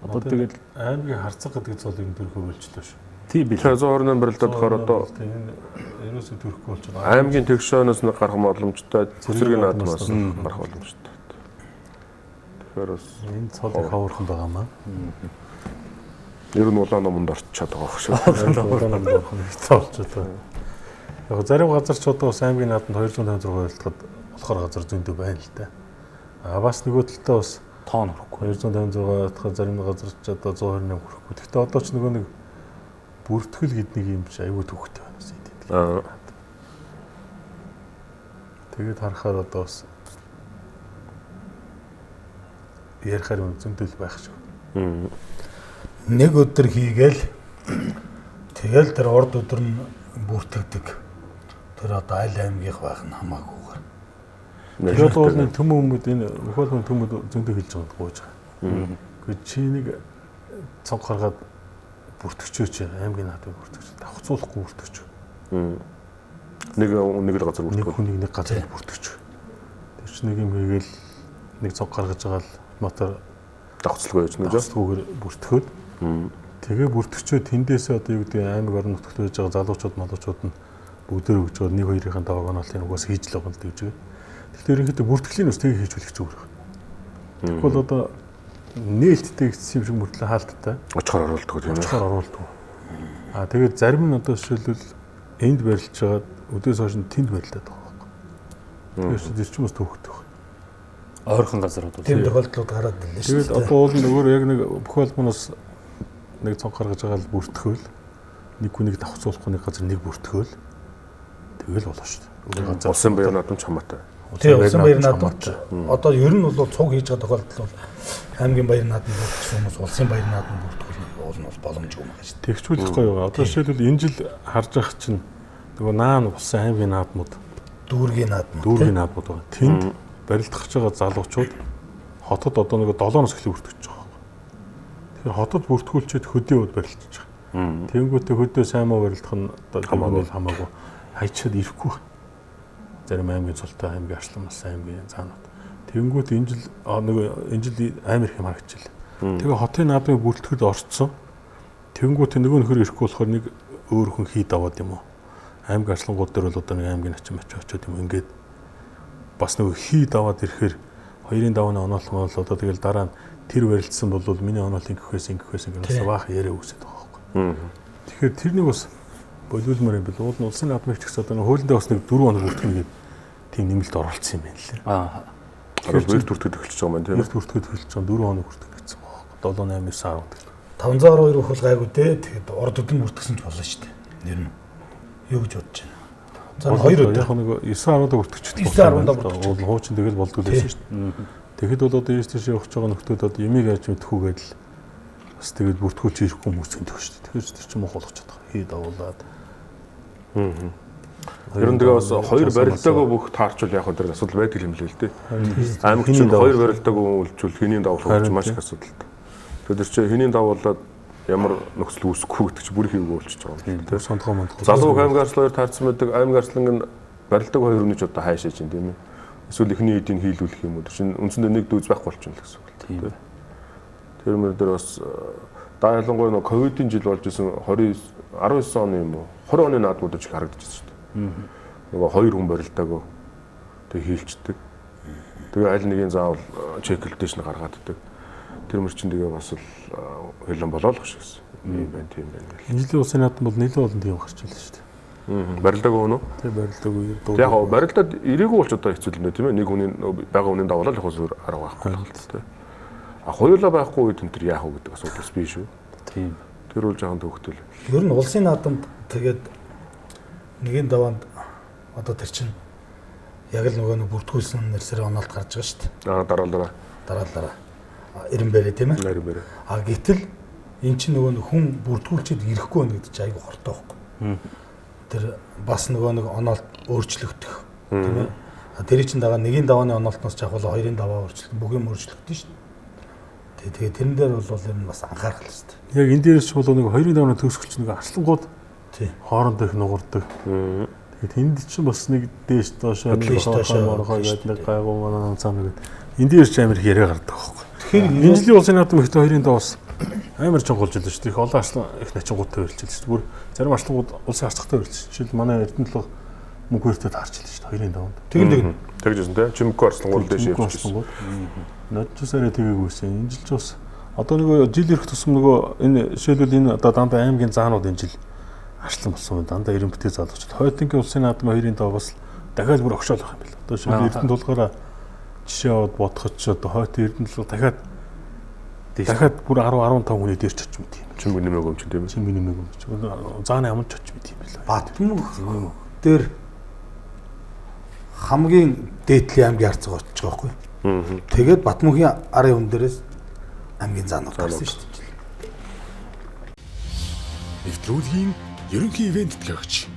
Одоо тэгээд аймгийн харцаг гэдэг зол юм төрхөө болчлоо шүү. тийм бил. 128 барилдаад болохоор одоо энэ ерөөсөө төрөхгүй болж байгаа. аймгийн тэгшөөноос нэг гарах боломжтой, цэргийн наадмаас гарах боломжтой. Тэгэхээр бас Энэ цол их ховорхон байгаа маа. ер нь улаан номонд орчод байгаа шүү. Улаан номд орох нь болчиход байна. Яг зарим газар ч одоо бас аймгийн наадманд 256 байлтахад болохоор газар зөндөө байна л да. А бас нөгөө талдаа бас Тоон хүрэхгүй. 256 дахь зарим газар ч одоо 128 хүрэхгүй. Гэхдээ одоо ч нөгөө нэг бүртгэл гэднийг юм чи аюу төвхтэй байна гэсэн юм. Тэгээд харахаар одоо бас ярихаар юм зөндөл байх шүү. Нэг өдөр хийгээл тэгэл тэр урд өдөр нь бүртгэдэг. Тэр одоо аль аймгийнх байх нь хамаагүйгээр. Тэгээд бол нэг төмөн хүмүүс энэ өхөөлмөн төмөд зөндөө хэлж байгаа гоож байгаа. Гэхдээ чи нэг цонх гаргаад бүртгэчөөч аймгийн наадмыг бүртгэж давхцуулахгүй бүртгэж. Нэг л газар Нэг бүртгэв. хүнийг нэг газар бүртгэж. Тэр чинь нэг юм хийгээл нэг цонх гаргаж байгаа л мотор Давхцалгүй байж нүж. давхцуулгаар бүртгэхэд тэгээ бүртгэчөө тэндээсээ одоо юу гэдэг аймаг орон нутагт байж байгаа залуучууд малуучууд нь бүгдөө өгж байгаа 1-2-ийн даваа гонолтын угаас хийж л байгаа л гэж. Тэгэхээр ерөнхийдөө бүртгэлийн ус тийг хийж үлэх зүгээр. Тэгвэл одоо нээлттэй гэсэн юм шиг мөртлөө хаалттай. Очихоор оруулдаг тийм ээ. Очихоор оруулдаг. Аа тэгээд зарим нь одоо жишээлбэл энд барилж чагаад өдөөс хойш нь тэнд барилдаад байгаа байхгүй. Тэгэхээр тэр чинь бас төвхтэй байна. Ойрхон газрууд бол. Тийм тохиолдлууд гараад байна шүү Тэгээд одоо бол нөгөө яг нэг бүх холбооноос нэг цонх гаргаж байгаа л бүртгэвэл нэг хүнийг давхцуулахгүй нэг газар нэг бүртгэвэл тэгэл болоо шүү дээ. Улсын баяр наадам ч хамаатай. Тийм улсын баяр наадам. Одоо ер нь бол цуг хийж байгаа тохиолдол бол аймгийн баяр наадам бүртгэсэн хүмүүс улсын баяр наадам бүртгэх уул нь бол боломжгүй юм байна шүү дээ. Тэгчүүлэхгүй байгаа. Одоо жишээлбэл энэ жил харж ах чинь нөгөө наан улсын аймгийн наадмууд Дүүргийн наадам. дүүргийн наадмууд байгаа. Тэнд барилдах гэж байгаа залуучууд хотод одоо нэг 7-оос эхлээ бүртгэж байгаа байхгүй. Тэгэхээр хотод бүртгүүлчихэд хөдөө ud барилдаж байгаа. Тэнгүүтээ хөдөө сайн муу барилдах нь одоо хамаагүй хайчаад ирэхгүй. Зарим аймгийн цолтой аймгийн арсланаас аймгийн заанууд. Тэнгүүт энэ жил энэ жил амар их юм харагдчихлаа. Тэгээ хотын наадмыг бүртгэхэд орцсон. Тэнгүүт нөгөө нөхөр ирэхгүй болохоор нэг өөр хүн хий даваад юм уу? Аймгийн арслангууд дээр бол одоо нэг аймгийн начин очиод юм ингээд бас нөгөө хий даваад ирэхээр хоёрын давааны оноолол одоо тэгэл дараа нь тэр барилдсан бол миний оноолын гэхээс ингэж баах яриа үүсэж байгаа байхгүй. Тэгэхээр тэрнийг бас болиулмаар юм бэл уул нь улсын наадмыг ч гэсэн одоо хуулиндаа бас нэг 4 хоног бүртгэх нэг тийм нэмэлт оруулсан юм байна лээ. Тэгэхээр бүрт бүртгэж эхэлж байгаа юм тийм ээ. Бүрт бүртгэж эхэлж байгаа 4 хоног бүртгэх гэсэн байна. 7 8 9 10. 512 их бол гайгүй дээ. Тэгээд урд өдөр нь бүртгэсэн ч болно шүү дээ. Нэр нь юу гэж бодож байна. За 2 өдөр. Яг нэг 9-10-д бүртгэж. 9-10-д бүртгэж. Уул нь хуучин тэгэл болдгоо байсан шүү дээ. Тэгэхэд бол одоо ийш тийш явах гэж байгаа нөхдүүд одоо ямиг яаж мэдхүүгээд л бас тэгээд бүртгүүлж ирэхгүй хүмүүс зөндөө шүү дээ. Тэгэхээр тэр чинь мох болгочиход байгаа. Хий давуулаад. Ер нь тэгээ бас хоёр барилдаагүй бүх таарчвал яг тэр асуудал байдаг юм л дээ. Аймагч нь хоёр барилдаагүй үйлчүүл хэний давах гэж маш их асуудалтай. Тэгэхээр чи хэний давуулаад ямар нөхцөл үүсэхгүй гэдэг чи бүр хийгээгүй болчихж байгаа юм тийм. Сондгоо мондгоо. Залуу аймаг арслын хоёр таарсан байдаг. Аймаг арслан нь барилдаг хоёр хүнийч одоо хайшааж байна тийм ээ. Эсвэл ихний эдийг хийлүүлэх юм уу? Чинь үндсэндээ нэг дүүз байхгүй болчихно л гэсэн үг тийм. Тэр мөр дээр бас ялангуяа нөгөө ковидын жил болж исэн 19 оны юм уу? 20 оны наадмууд ч харагдчихсан шүү дээ. Нөгөө хоёр хүн барилдаагүй. Тэг хийлчдэг. Тэгээ аль нэгийн заавал чеклдэж нь гаргааддаг. Тэр мөр чинь тэгээ бас л хөлөн болоолох шиг гэсэн. Ийм байна тийм байна гэл. Энэ жилийн улсын наадам бол нэлээд олон тийм гарч ирлээ шүү дээ. Барилдаагүй юу? Тэг барилдаагүй. Яг гоо барилдаад ирээгүй болч одоо хэцүү юм байна тийм ээ. Нэг хүний байгаа хүний давуулаад яг зөв арга байхгүй л тийм. А хоёулаа байхгүй үед энэ яах вэ гэдэг асуудал бас биш шүү. Тийм. Тэр бол жоохон төвхтөл. Ер нь улсын наадамд тэгээд нэгэн даваанд одоо тэр чинь яг л нөгөө бүртгүүлсэн нэрсээр оноолт гарч байгаа шүү дээ. Дараа. Ирэн бэрээ тийм ээ. Ирэн бэрээ. А гэтэл эн чинь нөгөө хүн бүртгүүлчихэд ирэхгүй байна гэдэг чинь айгүй хортой байхгүй. Тэр бас нөгөө нэг оноолт өөрчлөгдөх тийм ээ. Тэр чинь дагаа нэгэн давааны оноолтноос ч ахвал хоёрын даваа өөрчлөлт бүх юм өөрчлөгдөн шүү дээ. Тэгээ тэрэн дээр бол ер нь бас анхаарах хэрэгтэй. Яг энэ дээрээс ч бол нэг хоёрын давааны төгсгөлч нэг арслангууд хоорондоо их нугардаг. Тэгээд энд чинь бас нэг дээш доошоо орохоо гэдэг нэг гайгүй манай цаана гэдэг. Энд дээр ч амар их яриа гардаг байхгүй. Тэгэхээр энэ жилийн улсын наадам ихтэй хоёрын даваас амар чонгуулж илээ шүү дээ. Их олон арслан их начингуудтай өрчилж шүү дээ. Бүр зарим арслангууд улсын арцгахтай өрчилж. Жишээл манай Эрдэнэтлог мөнгө хөртөд харж илээ шүү дээ. Хоёрын даванд. Тэгж байсан те. Чимэггүй арслангууд дэше явчихсан. Нодчсараа тгээгүйсэн. Энэ жил ч бас одоо нөгөө жил ирэх тусам нөгөө энэ жишээлбэл энэ одоо дандаа аймгийн заанууд энэ жил арслан болсон байна. Дандаа 90 бүтэц залгууч. Хойтонгийн улсын наадмын хоёрын дав бас дахиад бүр огшоол байх юм байна. Одоо шил Эрдэнэ тулгаараа жишээ аваад бодоход ч одоо хойт Эрдэнэ тулгаа дахиад бүр 10-15 хүний дээр ч очив тийм. Чимэг нэмээгүй юм чинь тийм ээ. Чимэг нэмээгүй юм чинь. Зааны амд ч очив тийм байла. Батмүх дээр хамгийн дээдлийн аймгийн арцгаа очиж байгаа байхгүй. Тэгээд Батмүхийн арын хүн дээрээс аймгийн заанууд гарсан шүү дээ. Нэвтрүүлгийн ерөнхий ивент төгч.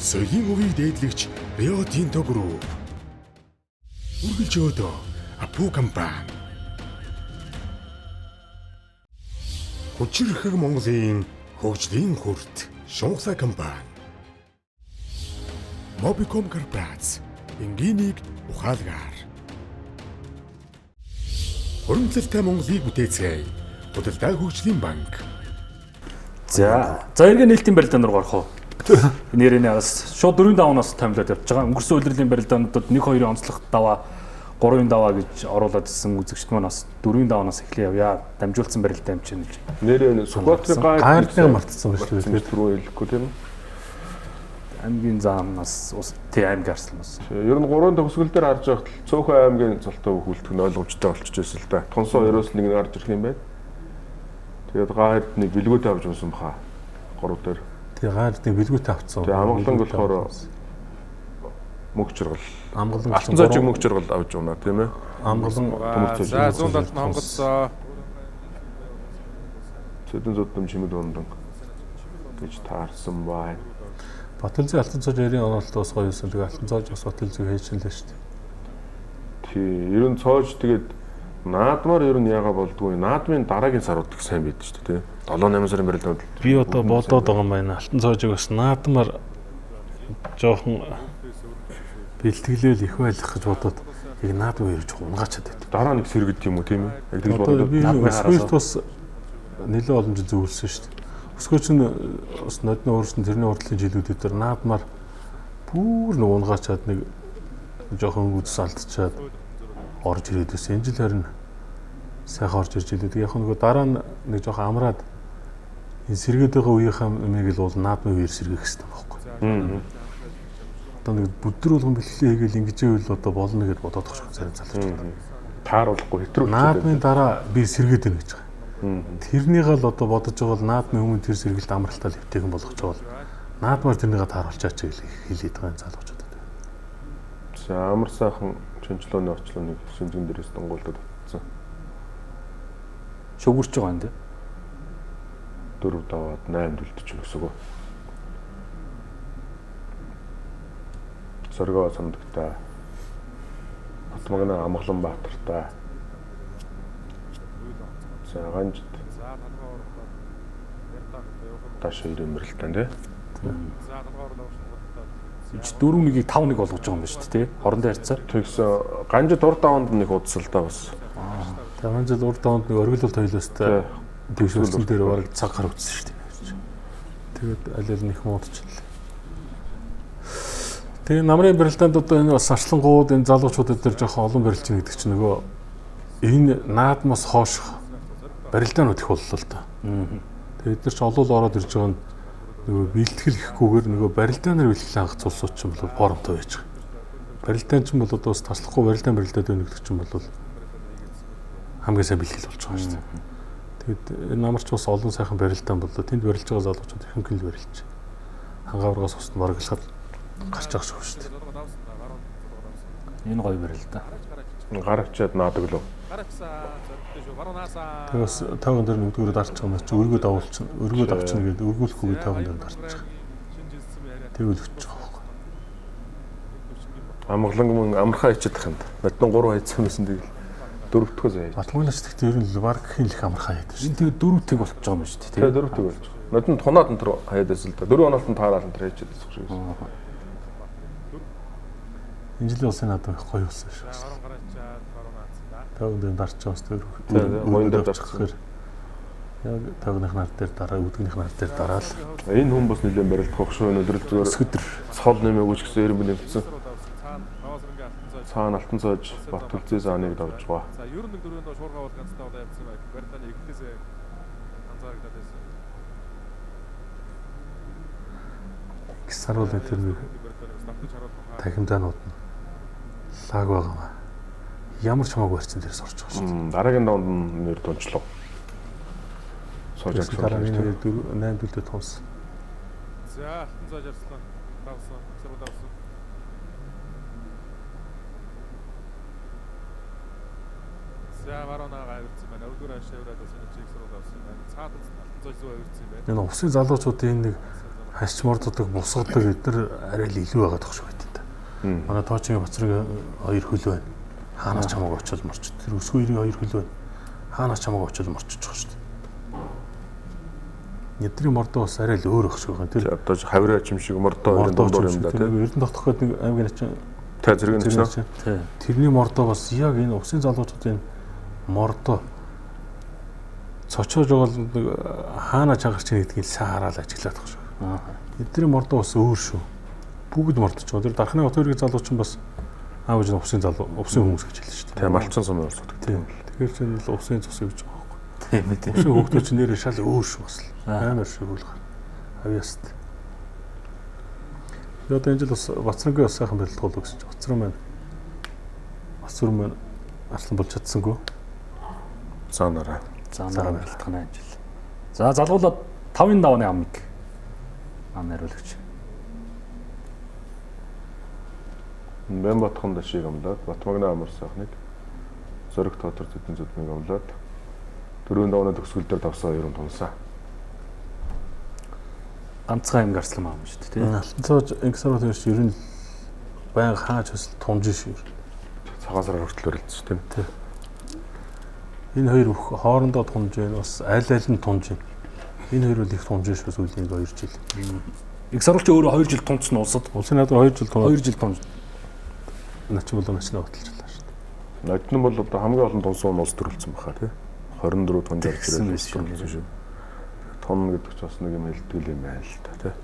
Соёлын өвийг дээдлэгч Rio Tinto Group. Үргэлж өдөө Апу компани. Хүчирхэг Монголын хөгжлийн хүрт Шунхсай компани. Mobicom Corporation энгийнийг ухаалгаар. Хуримтлалтай Монголыг бүтээцгээе. Худалдаа хөгжлийн банк. За эргээ нээлтийн барилдаанд руу орох уу? Нэрээ бас шууд 4 даваанаас томилоод явж байгаа. Өнгөрсөн улирлын барилдаануудад 1-2 онцлог даваа, 3 даваа гэж оруулаад ирсэн үзэгчд маань бас 4 даваанаас эхлэе явъя. Дамжуулсан барилдаа юм чинь гэж. Нэрээ Сүхбаатарын гайртайг мартсан байна шүү дээ. Тэр рүү хэлэхгүй тийм ээ. Аймгийн заамнаас тий аймгийн арслан бас. Ер нь 3 төгсгөл дээр харж байхад цөөхөн аймгийн цолтой хөлтг нь ойлгомжтой болчихж байсан л да. Тонсон хоёроос нэг нь гарч ирэх юм байна. Тэгээд гайрд нэг бэлгүүтэй авч унсан баха. 3 дээр. Тэгээ гайрдыг бэлгүүтэй авцсан. Тэгээ амгалан болохоор мөнгө чиргал. Амгалан алтан цоожиг мөнгө чиргал авч унаа тийм ээ. Амгалан за 170 хонгоцоо. Цэдэн зоддом чимэд ундан гэж таарсан бай. Батэлзэг алтан цоож 90 оноолт бас гоё юусэн. Тэгээ алтан цоож бас батэлзэг хийжлээ шүү дээ. Тий, ер нь цоож тэгээд наадмаар ер нь яага болдгоо. Наадмын дараагийн сарууд их сайн байдаг шүү дээ, тий. 7-8 сарын барилдаанд би одоо бодоод байгаа юм байна. Алтан цоожиг бас наадмаар жоохон бэлтгэлээл их байлах гэж бодоод яг наадмын ирж унгаачаад байдаг. Дараа нэг сэргэд юм уу тийм ээ? Яг тэгж бодоод наадмын хараас бас нэлээд олон жил зөвлөсөн шүү дээ. Өсгөөч нь бас нодны өөрсдөө тэрний урдлын жилүүд дээр наадмаар бүр нэг унгаачаад нэг жоохон өнгөс алдчихад орж ирээд байсан. Энэ жил харин сайхан орж ирж илээ. Яг нөгөө дараа нь нэг жоохон амраад энэ сэргээд байгаа үеийнхээ юмыг л бол наадмын үеэр сэргээх хэрэгтэй байхгүй. Одоо нэг бүдэр болгон бэлтгэлээ хийгээл ингэж ивэл одоо болно гэж бодоод байгаа шүү зарим залууч. Тааруулахгүй хэтрүү. Наадмын дараа би сэргээд байна гэж байгаа. Тэрнийг л одоо бодож байгаа бол наадмын өмнө тэр сэргэлт амралтаа хэвтэйгэн болгож байгаа бол наадмаар тэрнийг тааруулчаач гэж хэлээд байгаа залуучуудад. За амар сайхан чөнчлөөний очлооныг шинжэн дээрээс донгуулдад татсан. Шугурч байгаа юм дээ. 4 даваад 8 дэлдэж өсөгөө. Соргоо сандагтай. Батмагна Амгалан Баатартай. За ганж За талбай урагтаад яртаа явах. тааш хоёрын мэрэлтэн тий. За талбай урагтаад Энд 4-1-ийг 5-1 болгож байгаа юм байна шүү дээ. Хоорондоо харьцаа. Тэгсэн ганжид урд даванд нэг удсал та бас. Тэгээ ганжид урд даванд нэг оргилуулт хоёлоостай тэгшүүлсэн дээр бараг цаг гар үтсэн шүү дээ. Тэгээд аль аль нэг муудчихлаа. Тэгээ намрын барилдаанд одоо энэ бас арслангууд энэ залуучуудад дээр жоохон олон барилж байгаа гэдэг чинь нөгөө энэ наадмаас хойш барилдаанууд их боллоо л да. Тэгээд бид нар ч олол ороод ирж байгаа нь нөгөө бэлтгэл ихгүйгээр нөгөө барилдаанаар бэлтгэл хангах цулсууд ч юм бол боромтой байж байгаа. Барилдаан ч юм бол одоо бас таслахгүй барилдаад байна гэдэг чинь бол хамгийн сайн бэлтгэл болж байгаа шүү дээ. Тэгэд энэ намарч бас олон сайхан барилдаан боллоо. Тэнд барилж байгаа залуучууд ихэнх нь барилж. Хангаваргаас ус нь бараглахад гарч байгаа шүү дээ. Энэ гоё барилдаа. Гарагчаад наадаг лөө. Тэгээс тайван дээр нэгдүгээр дарч байгаа юм чи өргөд авуулчихна. Өргөд авчихна гэдэг өргүүлэхгүйгээр тайван дээр дарч байгаа. Тэгвэл өчж байгаа байхгүй. Амгалан мөн амархаа ичээд таханд. Модон 3 хайцсан байсан тэгэл 4-тгөө заяа. Батмагнаас тэгтээ ер нь баг хинлэх амархаа яадаг шүү. Энэ тэгээ 4-тэг болчихж байгаа юм шүү дээ. Тэгээ 4-тг болж байгаа. Модон тунаад энэ төр хаяад байсан л да. 4 оноолт нь таараад энэ төр хайчаад байсан шүү. Энэ жилийн улсын наадам их гоё болсон шүү. Тайван дээр дарч байгаас тэр моён дээр дарчихсан. Яг тайвных нар дээр дараа үдгнийх нар дээр дараал. Энэ хүн бас нэлээд барилдах шүү. Өнөөдөр зүгээр Өсгөдөр цол нэмээгүй ч гэсэн эрен нэмсэн. Цаана алтан цоож бат үлзээ зааныг давж байгаа. За ер нь нэг дөрөв доо шуурга бол ганцтай удаа явсан байх. Барилдааны эхлээсээ анзаарагдаад байсан. гисаруул тэр нэг тахимдаанууд нь лаг байгаа. Ямар ч хамаагүй барьсан дээрс орж байгаа шүү дээ. Дараагийн доонд нь нэр дунчлаа. Сож авч дараа нь 8 дүүлдэ томс. За алтан цоож арслаа. Давсан. Гисаруул давсан. За маронаа авирсан байна. Өргөр хашаа өрөөд бас нэг гисаруул давсан байна. Цаад алтан цоож зүг авирсан байна. Энэ усын залуучуудын нэг хасч мордодог бусгадаг эдгээр арай л илүү байгаа тох шүү гэдэг. Манай тоочгийн бацрыг 2 хөл байна. Хаанаас ч хамаагүй очил морч. Тэр өсгөө 92 хөл байна. Хаанаас ч хамаагүй очил морчиж байгаа шүү дээ. Ядрын мордоо бас арай л өөр ах шиг байна. Тэр одоо хавраа чим шиг мордоо хоёрын дундуур юм да тийм. Эрдэнэ тогтоход нэг аймгийн чинь та зэрэг нэг. тэрний мордоо бас яг энэ усын залуучуудын мордоо цочоож байгаа нэг хаана чангарч байгаа гэдгийг сайн хараад ажиглаад байгаа шүү. Эдгээр мордоо бас өөр шүү. Бүгд мордож байгаа. Тэр дархны утгыг залууч нь бас аав ээж усын хүмүүс гэж хэлсэн шүү дээ. Тийм малцсан сум юм уу? Тийм. Тэгэхээр чинь л усын цус гэж байгаа байхгүй. Тийм ээ. Усын хүүхдүүд чинь нэрээ шал өөр шүү бас. Амар шүү хөл гар. Авьяаст. Одоо энэ жил бас Бацрангийн бас сайхан барилдгуулдаг гэсэн чинь Бацран маань Асур маань арслан болж чадсангүй. Заанараа барилдах нь энэ жил. За залгуулаад 5-ын давааны амыг нариулагч. Бэм батханд шиг амлаад Батмагна амар сайхныг зөрөг дотор зэдэн зүдмийг амлаад 4 давааны төгсгөл дээр давсан 2 тунсаа. Ганцхан амиг арслан аав шүү дээ тийм. Алтан цоож инксарууд хоёр ер нь баян хааж бас тунж шүү. Цагаасаар хүртэл өрөлдсөн тийм. Энэ хоёр хоорондоо тунж байна бас аль аль нь тунж байна. Энэ хоёр бол их тунж шүү сүүлийн 2 жил. Инксаруулч өөрөө 2 жил тунцсан улсад. Улсын наадмаар 2 жил тунж. 2 жил тунж. Нач бол начлаа баталжлаа шүү дээ. Нодны бол одоо хамгийн олон тунсан улс төрүүлсэн баха тийм. 24 тонн зарж ирсэн шүү. Тонн гэдэг ч бас нэг юм хэлтгэл юм байл л та тийм.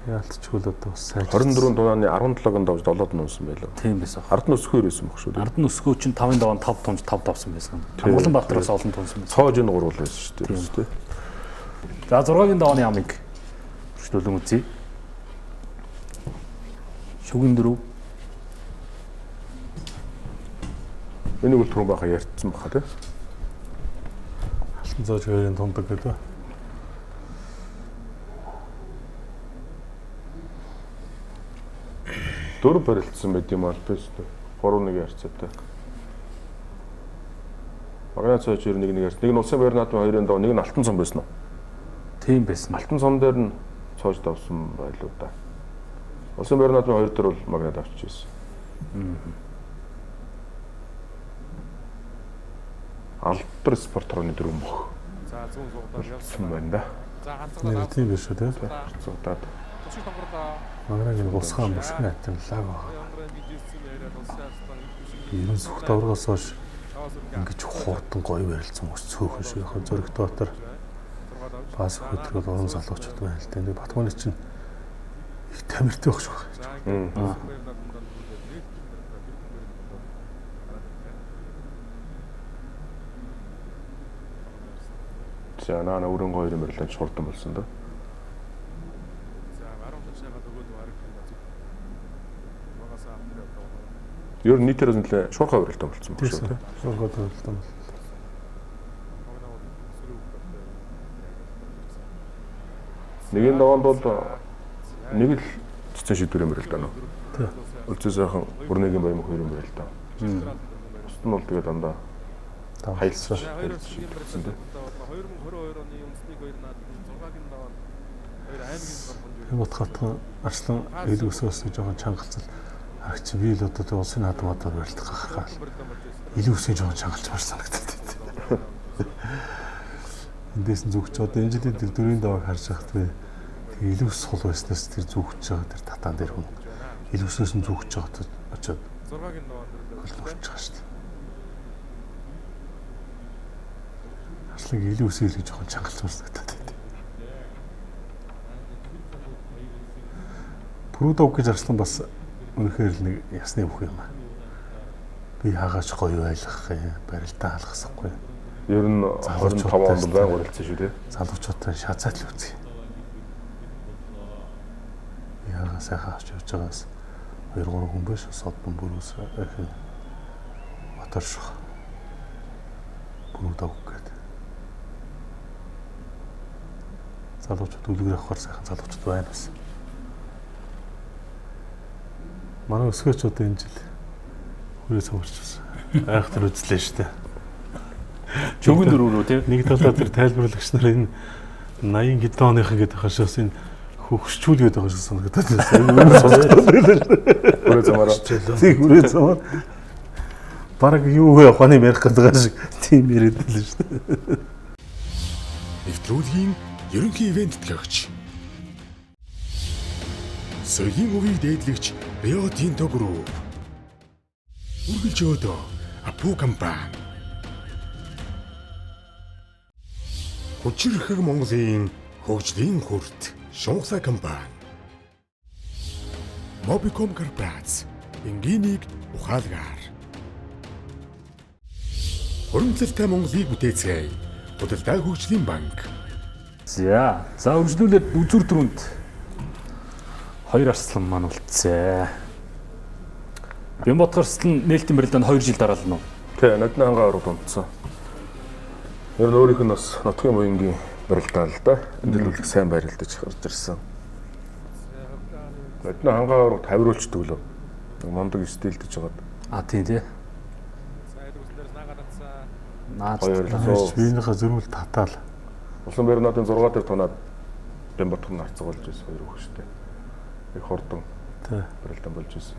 Яалтчгүй л одоо бас сайн. 24 тонны 17-нд давж 7-д нуусан байлаа. Тийм байсан. Ард нь өсгөөр байсан баг шүү. Ард нь өсгөө чинь 5-ын даваа 5 тунж 5 давсан байсан. Хамглан Баатараас олон тунсан байсан. Цоож энэ гурвал байсан шүү дээ. За 6-гийн давааны амыг хөшлүүлэн үзье. Шүгэн дөрөв. Энийг бол түрүүн баха ярьсан баха тийм. Алтан цоож хоёрын тундаг гэдэг. Дөрөв барилдсан байт юм албаст. 3-1 ярьцаатай. Магнаа цоож хоёр нэг ярьсан. Нэг нь улсын баяр наадмын хоёрын доо, нэг нь алтан цом байсан уу? Тийм байсан. Алтан цом дээр нь цоож давсан байлуу да. Улсын баяр наадмын хоёр дээр бол магнаа давчихжээ. алдар спорт хорооны дөрвөн мөх За 100 суугаад явсан байна да. За Нэр ганцхан тийм биш үү те. Цуудаад. төсөв тоглолоо. Магнагийн бусгаан бусган атанлаа. Янгарын бизнесийн яриад улсын хастан Ерөн сүх давргаас хойш ингэж хурдан гоё барилцсан ус цөөхөн шүү. Яг зөрөгт дотор бас хөтгөл уран залуучууд байна л дээ. Батманы чинь их тамиртай байх шүү. За наана өрөнгө хоёрын барилдаанд хурдан болсон да. За 10 шагаад өгөөд харагдсан байна. Магасаа авдаг одоо. Ер нь нийтээр нэлээ шуурхай барилдаан болсон байх шүү. Шуурхай барилдаан. Нэгэн даваанд бол нэг л цэцэн шийдвэрийн барилдаан уу? Тий. Үлцэн сайхан бүрнэгийн баямаг хоёрын барилдаан. Бусд нь бол тэгээ дандаа хайлсан. 2022 оны үндэсний хоёр наадмын 6-гийн даваанд хоёр аймгийн гомбон юм утгатхан арслан илүү өсөөс жоохон чангалцал агч би л одоо улсын наадмуудаар барилдах гахахаа илүү өсөө жоохон чангалчмаар санагдаад байна. Эндээс нь зүгч одоо энэ жилийн дөрвийн давааг харж байхад би илүү сул байснаас тэр зүгч байгаа тэр татаан дээр хүн илүү өсөөс нь зүгч байгаа очоод 6-гийн даваанд хөлбөрч байгаа шүү дээ. Арслан илүү өсөө илүү жоохон чангалчмаар санагдаад байна. Прудов гэж арслан бас үнэхээр л нэг ясны бүх юм аа. Би хагаач гоё байлгах юм, барилдаа алгасахгүй. Ер нь 25 онд байн гурилсан шүү дээ. Залуучуудаа шацаад л үзье. Яага сайхан авч явж байгаас 2-3 хүн биш содон бүрээс ахин батарших. Прудов гэдэг. Залуучууд үлгэр авахар сайхан залуучууд байна бас. Манай өсгөөч одоо энэ жил хүрээ цогцсон. Айхтар үзлээ шүү дээ. Чөгөн дөрөв үү? Нэг талаа тэр тайлбарлагч нар энэ 80 хэдэн оныхан гэдэг хашаас энэ хөгсчүүлгээд байгаа шиг санагдаад байна. Хүрээ замаараа. Тэг хүрээ замаар. Бараг юу вэ ухааны ярих гэдэг шиг тийм яриад л шүү дээ. Нэвтрүүлгийн ерөнхий ивент төлөөгч. Соёлын өвийг дээдлэгч Rio Tinto Group. Үргэлж өдөө Апу компани. Хүчирхэг Монголын хөгжлийн хүрт Шунхсай компани. Mobicom корпорац энгийнийг ухаалгаар. Хуримтлалтай Монголыг бүтээцгээе. Худалдаа хөгжлийн банк. За үргэлжлүүлээд үзүр түрүүнд хоёр арслан маань үлдсэн. Бямбот арслан нээлтийн барилдаанд 2 жил дараална уу? Тэ, надны хангаа ороод унтсан. Ер нь өөрийнх нь бас нутгийн буянгийн барилдаа л да. Энд л үлэх сайн барилдаж гарч ирсэн. Надны хангаа ороод тавируулчдаг лөө. Мондөг стилдэж байгаад. А тийм тий. сайд үснээр наагаадсан. Наад биенийхээ зөрүүл татаал. Улсын баримтын 6 дээр тунаад Бямбот нь харцуулж байсан хоёр хөөштэй. Их хурдан барилдаан болж байсан.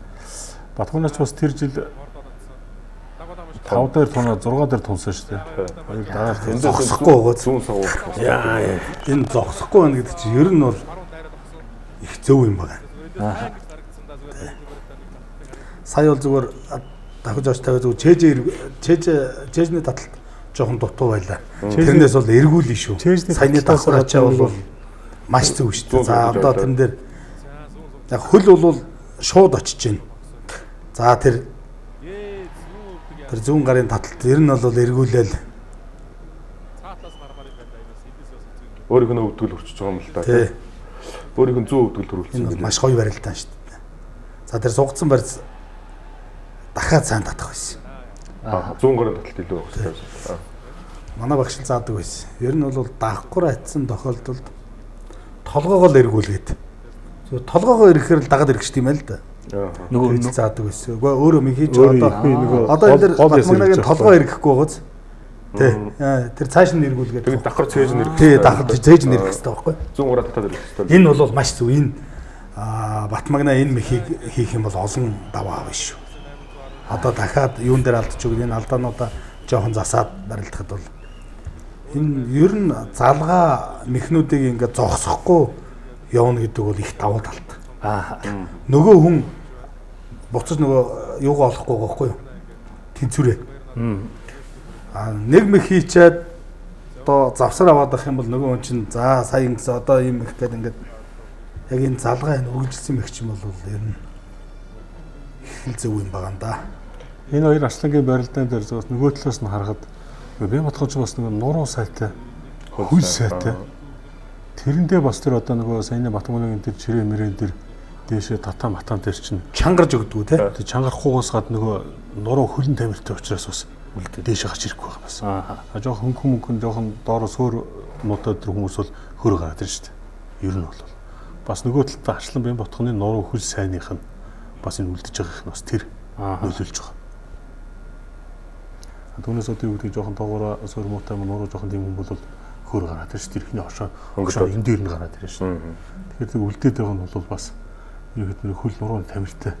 Батгуунач бас тэр жил 5 дээр тунаа 6 дээр тунсан шүү дээ. Хоёр дараа зогсохгүй байгаа. Зүүн сав. Яа энэ зогсохгүй байна гэдэг чинь ер нь бол их зөв юм байна. Сая бол зүгээр дахиж оч тавиад зүгээр чэжний таталт жоохон дутуу байлаа. Тэрнээс бол эргүүлнэ шүү. Саяны давхрачаа бол маш зөв шүү дээ. За одоо тэн дээр яг хөл бол шууд очиж байна. За тэр зүүн гарын таталт ер нь бол эргүүлээл. Цаатлаас мармаар юм байна да. Энэс эдээс бас үзэг. Өөрийнх нь өвдгөл өрчөж байгаа юм л да. Тий. Өөрийнх нь зүүн өвдгөл төрүүлсэн. Энэ маш гоё барилдаан шүү дээ. За тэр сугцсан барьц дахиад сайн татах байсан. Зүүн гарын таталт илүү байх хэрэгтэй. Манай багш л заадаг байсан. Ер нь бол даахгүй атсан тохиолдолд толгоогоо л эргүүлгээд. Зөв толгоогоо эргэхээр л дагаад эргэж тийм ээ л да. Нөгөө заадаг байсан. Үгүй өөрөө минь хийж одоо энэ дэр Батмагнагийн толгоо эргэхгүй байгааз. Тий. Тэр цааш нь эргүүлгээд. Тэгээд давхар цээж нь эргэх. Тий, давхар цээж нь эргэх хэрэгтэй байхгүй. Зүүн гараа татаад эргэх хэрэгтэй. Энэ бол маш зөв. Энэ Батмагна энэ мехийг хийх юм бол олон даваа авна шүү. Одоо дахиад юун дээр алдчих вэ? Энэ алдаануудаа жоохон засаад барилдахад бол энэ ер нь залгаа мехнүүдийг ингээд зогсохгүй явна гэдэг бол их давуу талтай. Нөгөө хүн буцаж нөгөө юугаа олохгүй байхгүй юу? Тэнцвэрээ. Нэг мэх хийчээд одоо завсар аваад авах юм бол нөгөө хүн чинь за сая ингэсэн одоо ийм их гэдэг ингээд яг энэ залгаа энэ үргэлжилсэн мэх юм бол ер нь их зөв юм байгаа юм да. Энэ хоёр Арслангийн барилдаан дээр зөвхөн нөгөө талаас нь харахад би бодоход бас нөгөө нуруу сайтай, хөл сайтай. Тэрэндээ бас тэр одоо нөгөө саяны Батмонгийн тэр чирээ мөрэн дээр дээшээ татам дээр чинь Чангарж өгдөг те. тэр чангарахгүйгээс гад нөгөө нуруу хөлн тамиртай учраас бас дээшээ гарч ирэхгүй байгаа бас. Жоохон хөнгөн жоохон доороос хөр муудад тэр хүмүүс бол хөрө гараад ирж штэ. Ер нь бол бас нөгөө талд Арслан байн ботхоны нуруу хөл сайных нь бас энэ үлдэж байгаа их нь бас тэр нөлөөлж байгаа. Түүнээс одоо юу гэдэг жоохон доогоороо сөр муутай нуруу жоохон тийм хүн бол хөр гараад ирж тэрхний хошоо энэ дээр нь гараад ирж штэ. Тэгэхээр тэр үлдээд байгаа нь бол бас юу гэдэг нь хөл нуруу тамиртай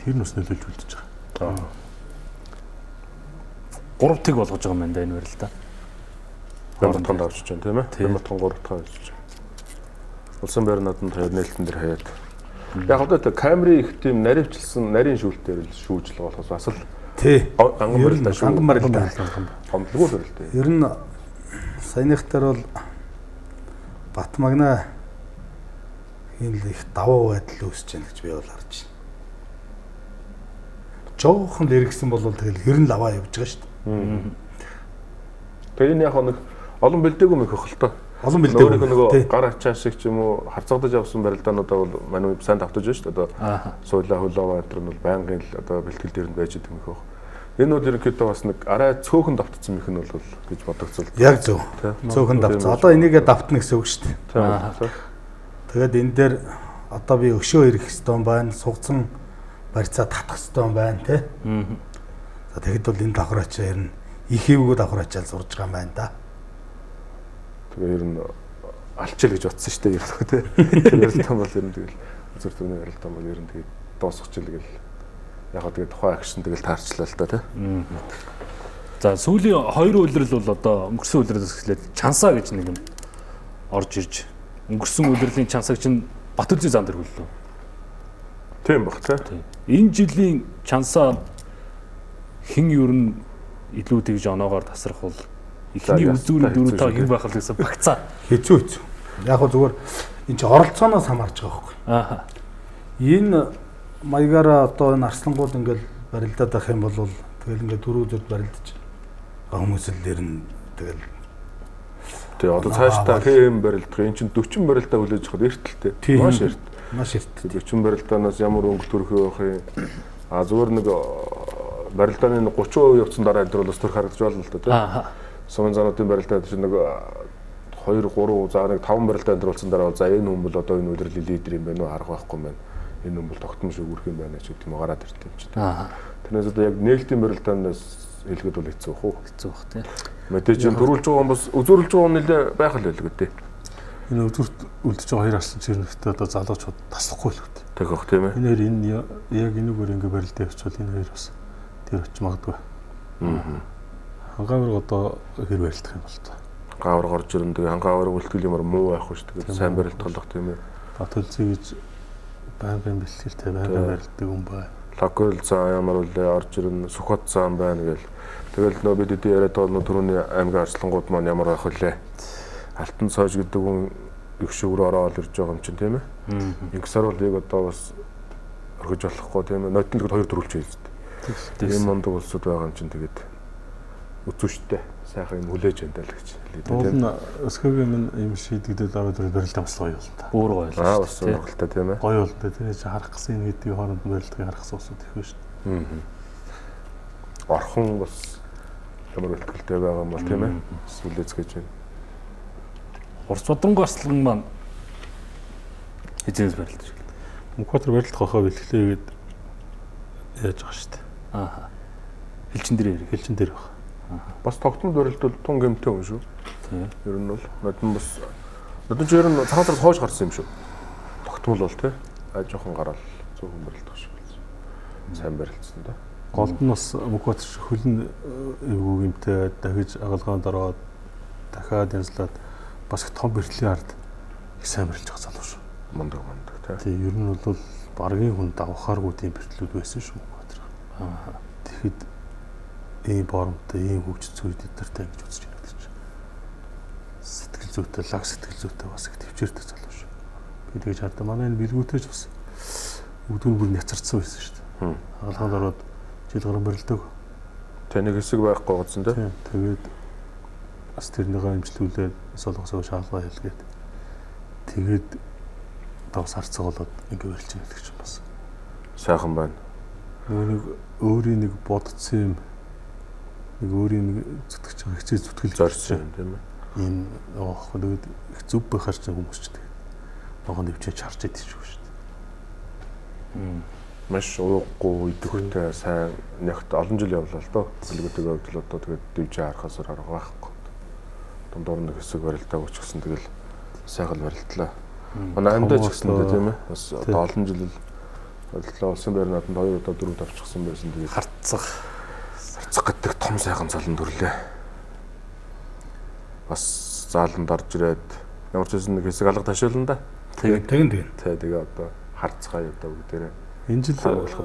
тэр нь бас нөлөөлж үлдэж байгаа. 3 тэг болгож байгаа юм байна энэ барилдаа. Бямбатханд авчиж байна тийм ээ. Бямбатхан 3 дахь авчиж байна. Улсын байр надад хоёр нээлтэн дээр хаяад. Яг одоо камерын их тийм наривчлсан нарийн шүүлтээр л шүүжл болохоос бас л Тий. ганган барилдаа шүү. Ганган барилдаа. Гомдлогоо барилдаа. Ер нь саяныхтар бол Батмагна ийм л их давуу байдал үүсэж байна гэж би бол харж байна. Жоохон л эргэсэн бол тэгэл ер нь лаваа явж байгаа шүү дээ. Тэгээ энэ яг нэг олон бэлдээгүй мэх хөлтөө. Олон бэлдээгүй нөгөө гар ачаа шиг ч юм уу харцагдаж авсан барилдаануудаа бол манай сайн давтаж байна шүү дээ. Одоо суулаа хөлөө энэ нь бол байнгын л одоо бэлтгэл дээр нь байж байгаа мэх баг. Энэ бол ерөнхийдөө бас нэг арай цөөхөн давтцсан мэх нь бол гэж бодогцол. Яг зөв. Цөөхөн давтцсан. Одоо энийгээ давтна гэсэн үг шүү дээ. Тэгээд энэ дээр одоо би өшөө ирэх хэвээр байна. Сугцсан барьцаа татах хэвээр байна те. За тэгэхэд бол энэ давхраач ер нь их хэвгүү давхраачаал сурж байгаа юм байна да. Тэгээ ер нь алчил гэж утсан шүү дээ ер нь те. Ярилтан бол ер нь тэгэл зөв төрний ярилтан бол ер нь тэгээ дуусгachил гэл яг тэгээ тухайн акшн тэгэл таарчлаа л та те. За сүүлийн 2 үйлрэл бол одоо өнгөрсөн үйлрэлээс эхлээд чансаа гэж нэг юм орж ирж өнгөрсөн үйлрэлийн чансаг чинь Батүрзийн зам дээр хөллөө. Тийм баг те. Энэ жилийн чансаа хэн ер нь илүү тэгж оноогоор тасрах бол эхний үзүүрийн 4-5 хэн байх л гэсэн багцаа. Хэцүү. Яг гоо зүгээр энэ чи оролцооноос хамаарч байгаа байхгүй. Энэ маягаараа одоо энэ арслангууд ингээл барилдаад авах юм бол тэгэл ингээд дөрөв зүрд барилдаж хүмүүс л дэр нь тэгэл Тэгээ одоо цаашдаа хэм барилдах энэ чинь 40 барилдаа хүлээж авах эртэлтэй. Маш эрт. Маш эрт. 40 барилдаанаас ямар өнгө төрөх байх юм. Зүгээр нэг барилдааны 30% явцсан дараа энэ бол төрх харагдаж байна л да тийм. Сумын зануудын барилдаа чинь нэг 2 3 за нэг 5 барилдаа энэ дараа за энэ хүн бол одоо энэ үйлрлийн лидер юм байна уу харах байхгүй юм байна. Энэ хүн бол тогтмол шүүгүрх юм байна ч гэдэг юм гараад ирт юм чинь. Тэрнээс одоо яг нээлтийн барилдаанаас хэлгээд бол хэцүү хөө. Хэцүү бах тийм. Мэдээж энэ дөрвөлж байгаа юм бас үзүүрлж байгаа юм нэлээ байх л байлгүй дээ. Энэ үзүүрт үлдэж байгаа хоёр арслан чирнэгтэй одоо залуучууд таслахгүй л үү. Тэг бах тийм ээ. Энэ хоёр энэ яг энэгээр ингээ барилдаа явуучвал энэ хоёр бас тэр оч магадгүй. Хангаавар одоо хэр барилдах юм бол та. Хангаавар горж ирэн тэгээ хангаавар үлтгэл юмар муу байхгүй шүү дээ. Сайн барилдах тийм ээ. Батүлзий гэж байнгын бэлтгэлтэй байнгын барилдаг юм байна. Локал зам ямар үлээ орж ирэн Сүхбат зам байна гээл. Тэгэл нөө бид эдийн яриад байгаа түрүүний аймгийн арслангууд маань ямар байх вүлээ. Алтан цоож гэдэг хүн их шүүрөө ороод ирж байгаа юм чинь тийм ээ. Ингэсээр бол яг одоо бас орхиж болохгүй тийм ээ. Нодлогод 2 төрүүлж байгаа юм. Тийм мондөг улсууд байгаа юм чинь тэгээд үзүүштэй сайхан юм хүлээж энэ л гэж хэлээ тийм. Уул нь өсгөөгийн юм шийдэгдээд ороод ирэх барилдаа бас гоё болно та. Бүр гоё л. Бас сонирхолтой тийм ээ. Гоё болно та. Тэр чинь харах гэсэн хэдийн хооронд барилдыг харах суусууд их байна шүү. Орхон бас ямар бэлтгэлтэй байгаа юм бол тийм ээ. Сүлээц гэж байна. Урц Бадрангийн арслан маань хизээс барилдаж байна. Мөнхбаатар барилдах хахаа бэлтгэлээгээд яаж байгаа шүү дээ. Хэлчин дээр ярих. Хэлчин дээр баг. Бас тогтмол барилд бол тун гэмтэй юм шүү. Тийм. Ер нь бол нодон бас нодон ч ер нь цагаатаас хойш гарсан юм шүү. Тогтмол бол тий. Жоохон гараал зөвхөн барилдах шүү. Сайн барилдсан да. Голд нь бас Мөнхбаатар шиг хөлн эвгүй юмтай дахиж агалгаанд ороод дахиад янзлаад бас их том бэртлийн ард их сайн барилж байгаа залуу шүү. Мундаг тий. Ер нь бол баргийн хүн давхааргүй тийм бэртлүүд байсан шүү Мөнхбаатар. Тэгэхэд ийм боромтой, ийм хөгжил зүйл эднэртэй ингэж үзэж байна гэдэг чинь. Сэтгэл зүйтэй, лаг сэтгэл зүйтэй бас их төвчээртэй залуу шүү. Би тэгж хардаа манай энэ билгүүтэйч бас өвдгөн бүр няцарцсан байсан шүү дээ. Агалгаанд ороод жил гарan барилдаг. Тэ нэг хэсэг байхгүй гоцсон тий. Тэгээд бас тэрнийгээ имжлүүлээд солонгосоо шаалгаа хэлгээд тэгээд давс харцаг болоод ингэ барилж байгаа гэдэг чинь бас сайхан байна. Нэг өөрийн нэг бодцсон юм нэг өөрийн нэг зүтгэж байгаа хичээл зүтгэл зорьсон юм тийм ээ. Ийм оох тэгээд их зүв байхаар ч хүмүүс ч тэгээд ногоон дэвчээж харж идэж шүү дээ. Маш ууггүй идэвхтэй сайн нягт олон жил явлаа л доо. Билгүүдийг өгдөл одоо тэгээд дэвжээ харахаас арга байхгүй. Дундуур нэг хэсэг барилдааг өчгсөн тэгэл сайхан барилдлаа. Манай амьдаач гэсэн тийм ээ. Бас одоо олон жил барилдлаа улсын байр нааданд 2 удаа 4 давчихсан байсан. Тэгээд Харцаг гэдэг том сайхан залан төрлөө. Бас зааланд орж ирээд ямар ч байсан нэг хэсэг алга ташаална да. Тэгээ одоо харцгаа юу даа бүгдээрээ. Энэ жил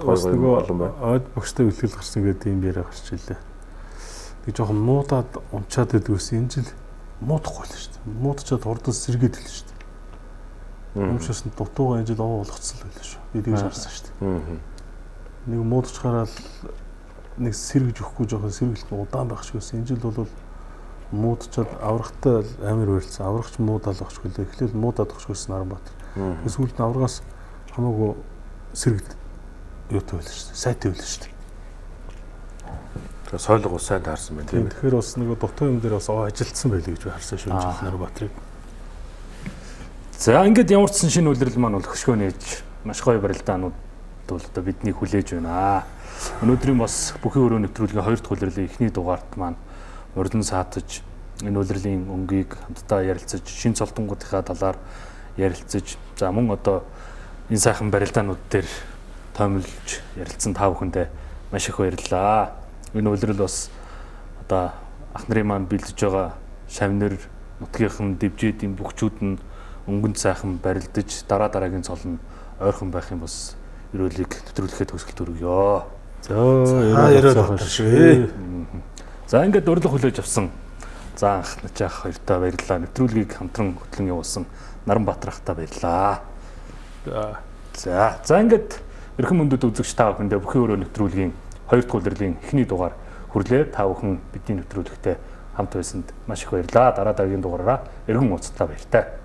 бас нөгөө ойд богстой үлгэл гарсан гэдэг юм яриа гарч илээ. Тэг жоохон муудаад унчаад байдгүйс энэ жил муудахгүй л шүү дээ. Муудчаад хурдас сэргээд хэлсэн шүү дээ. Юмшаас нь дутуугаа энэ жил овоо болгоцсон л байлаа шүү. Би тэгж харсан шүү дээ. Нэг муудчгаараа нэг сэргэж өгөхгүй жоохон сэргэлт удаан байх шиг байсан. Энэ жил бол муудчаад аврагтай амар байрлсан. Аврагч муудаал багчгүй лээ. Эхлээл муудаад багчгүйсэн Наранбаатар. Сүүлд нь аврагаас хамаагүй сэргэлт юутай байлаа шүү дээ. Сайтай байлаа шүү дээ. Тэгээ сойлго сайн таарсан байна тийм. Тэгэхээр бас нэг дутуу юм дээр бас ажилтсан байлаа гэж харсан шүү дээ Наранбаатарыг. За ингээд ямар ч шинэ үйлрэл маань бол хөшгөө нээж маш гоё барилдаанууд бол одоо бидний хүлээж байна. Өнөөдрийн бас бүхий өрөө нэвтрүүлгийн 2 дахь үйлрэлийн эхний дугаарт маань урьдан саатаж энэ үйлрэлийн өнгийг хамтдаа ярилцаж, шин цолтонгуудынхаа талаар ярилцаж, за мөн одоо энэ сайхан барилдаанууд дээр тоомлж ярилцсан та бүхэндээ маш их баярлалаа. Энэ үйлрэл бас одоо ах нарын маань бэлдэж байгаа шавнар нутгийнхан дэвжээдийн бүхчүүд нь өнгөнд сайхан барилдаж дараагийн цол нь ойрхон байх юм бас ерөөлийг нэвтрүүлэхэд төгсгөл төргөө. За яриад шүү. За ингээд урилга хүлээж авсан. За анх начаах хоёртаа баярлалаа. Нэвтрүүлгийг хамтран хөтлөн явуулсан Наранбаатар ахтай баярлалаа. За ингээд эрхэм мөндөд үзэгч та бүхэндээ бүхий өрөө нэвтрүүлгийн 2 дахь үйлрэлийн эхний дугаар хүрлээ. Та бүхэн бидний нэвтрүүлэгтээ хамт байсанд маш их баярлалаа. Дараагийн дугаараараа эргэн уулзлаа баяртай.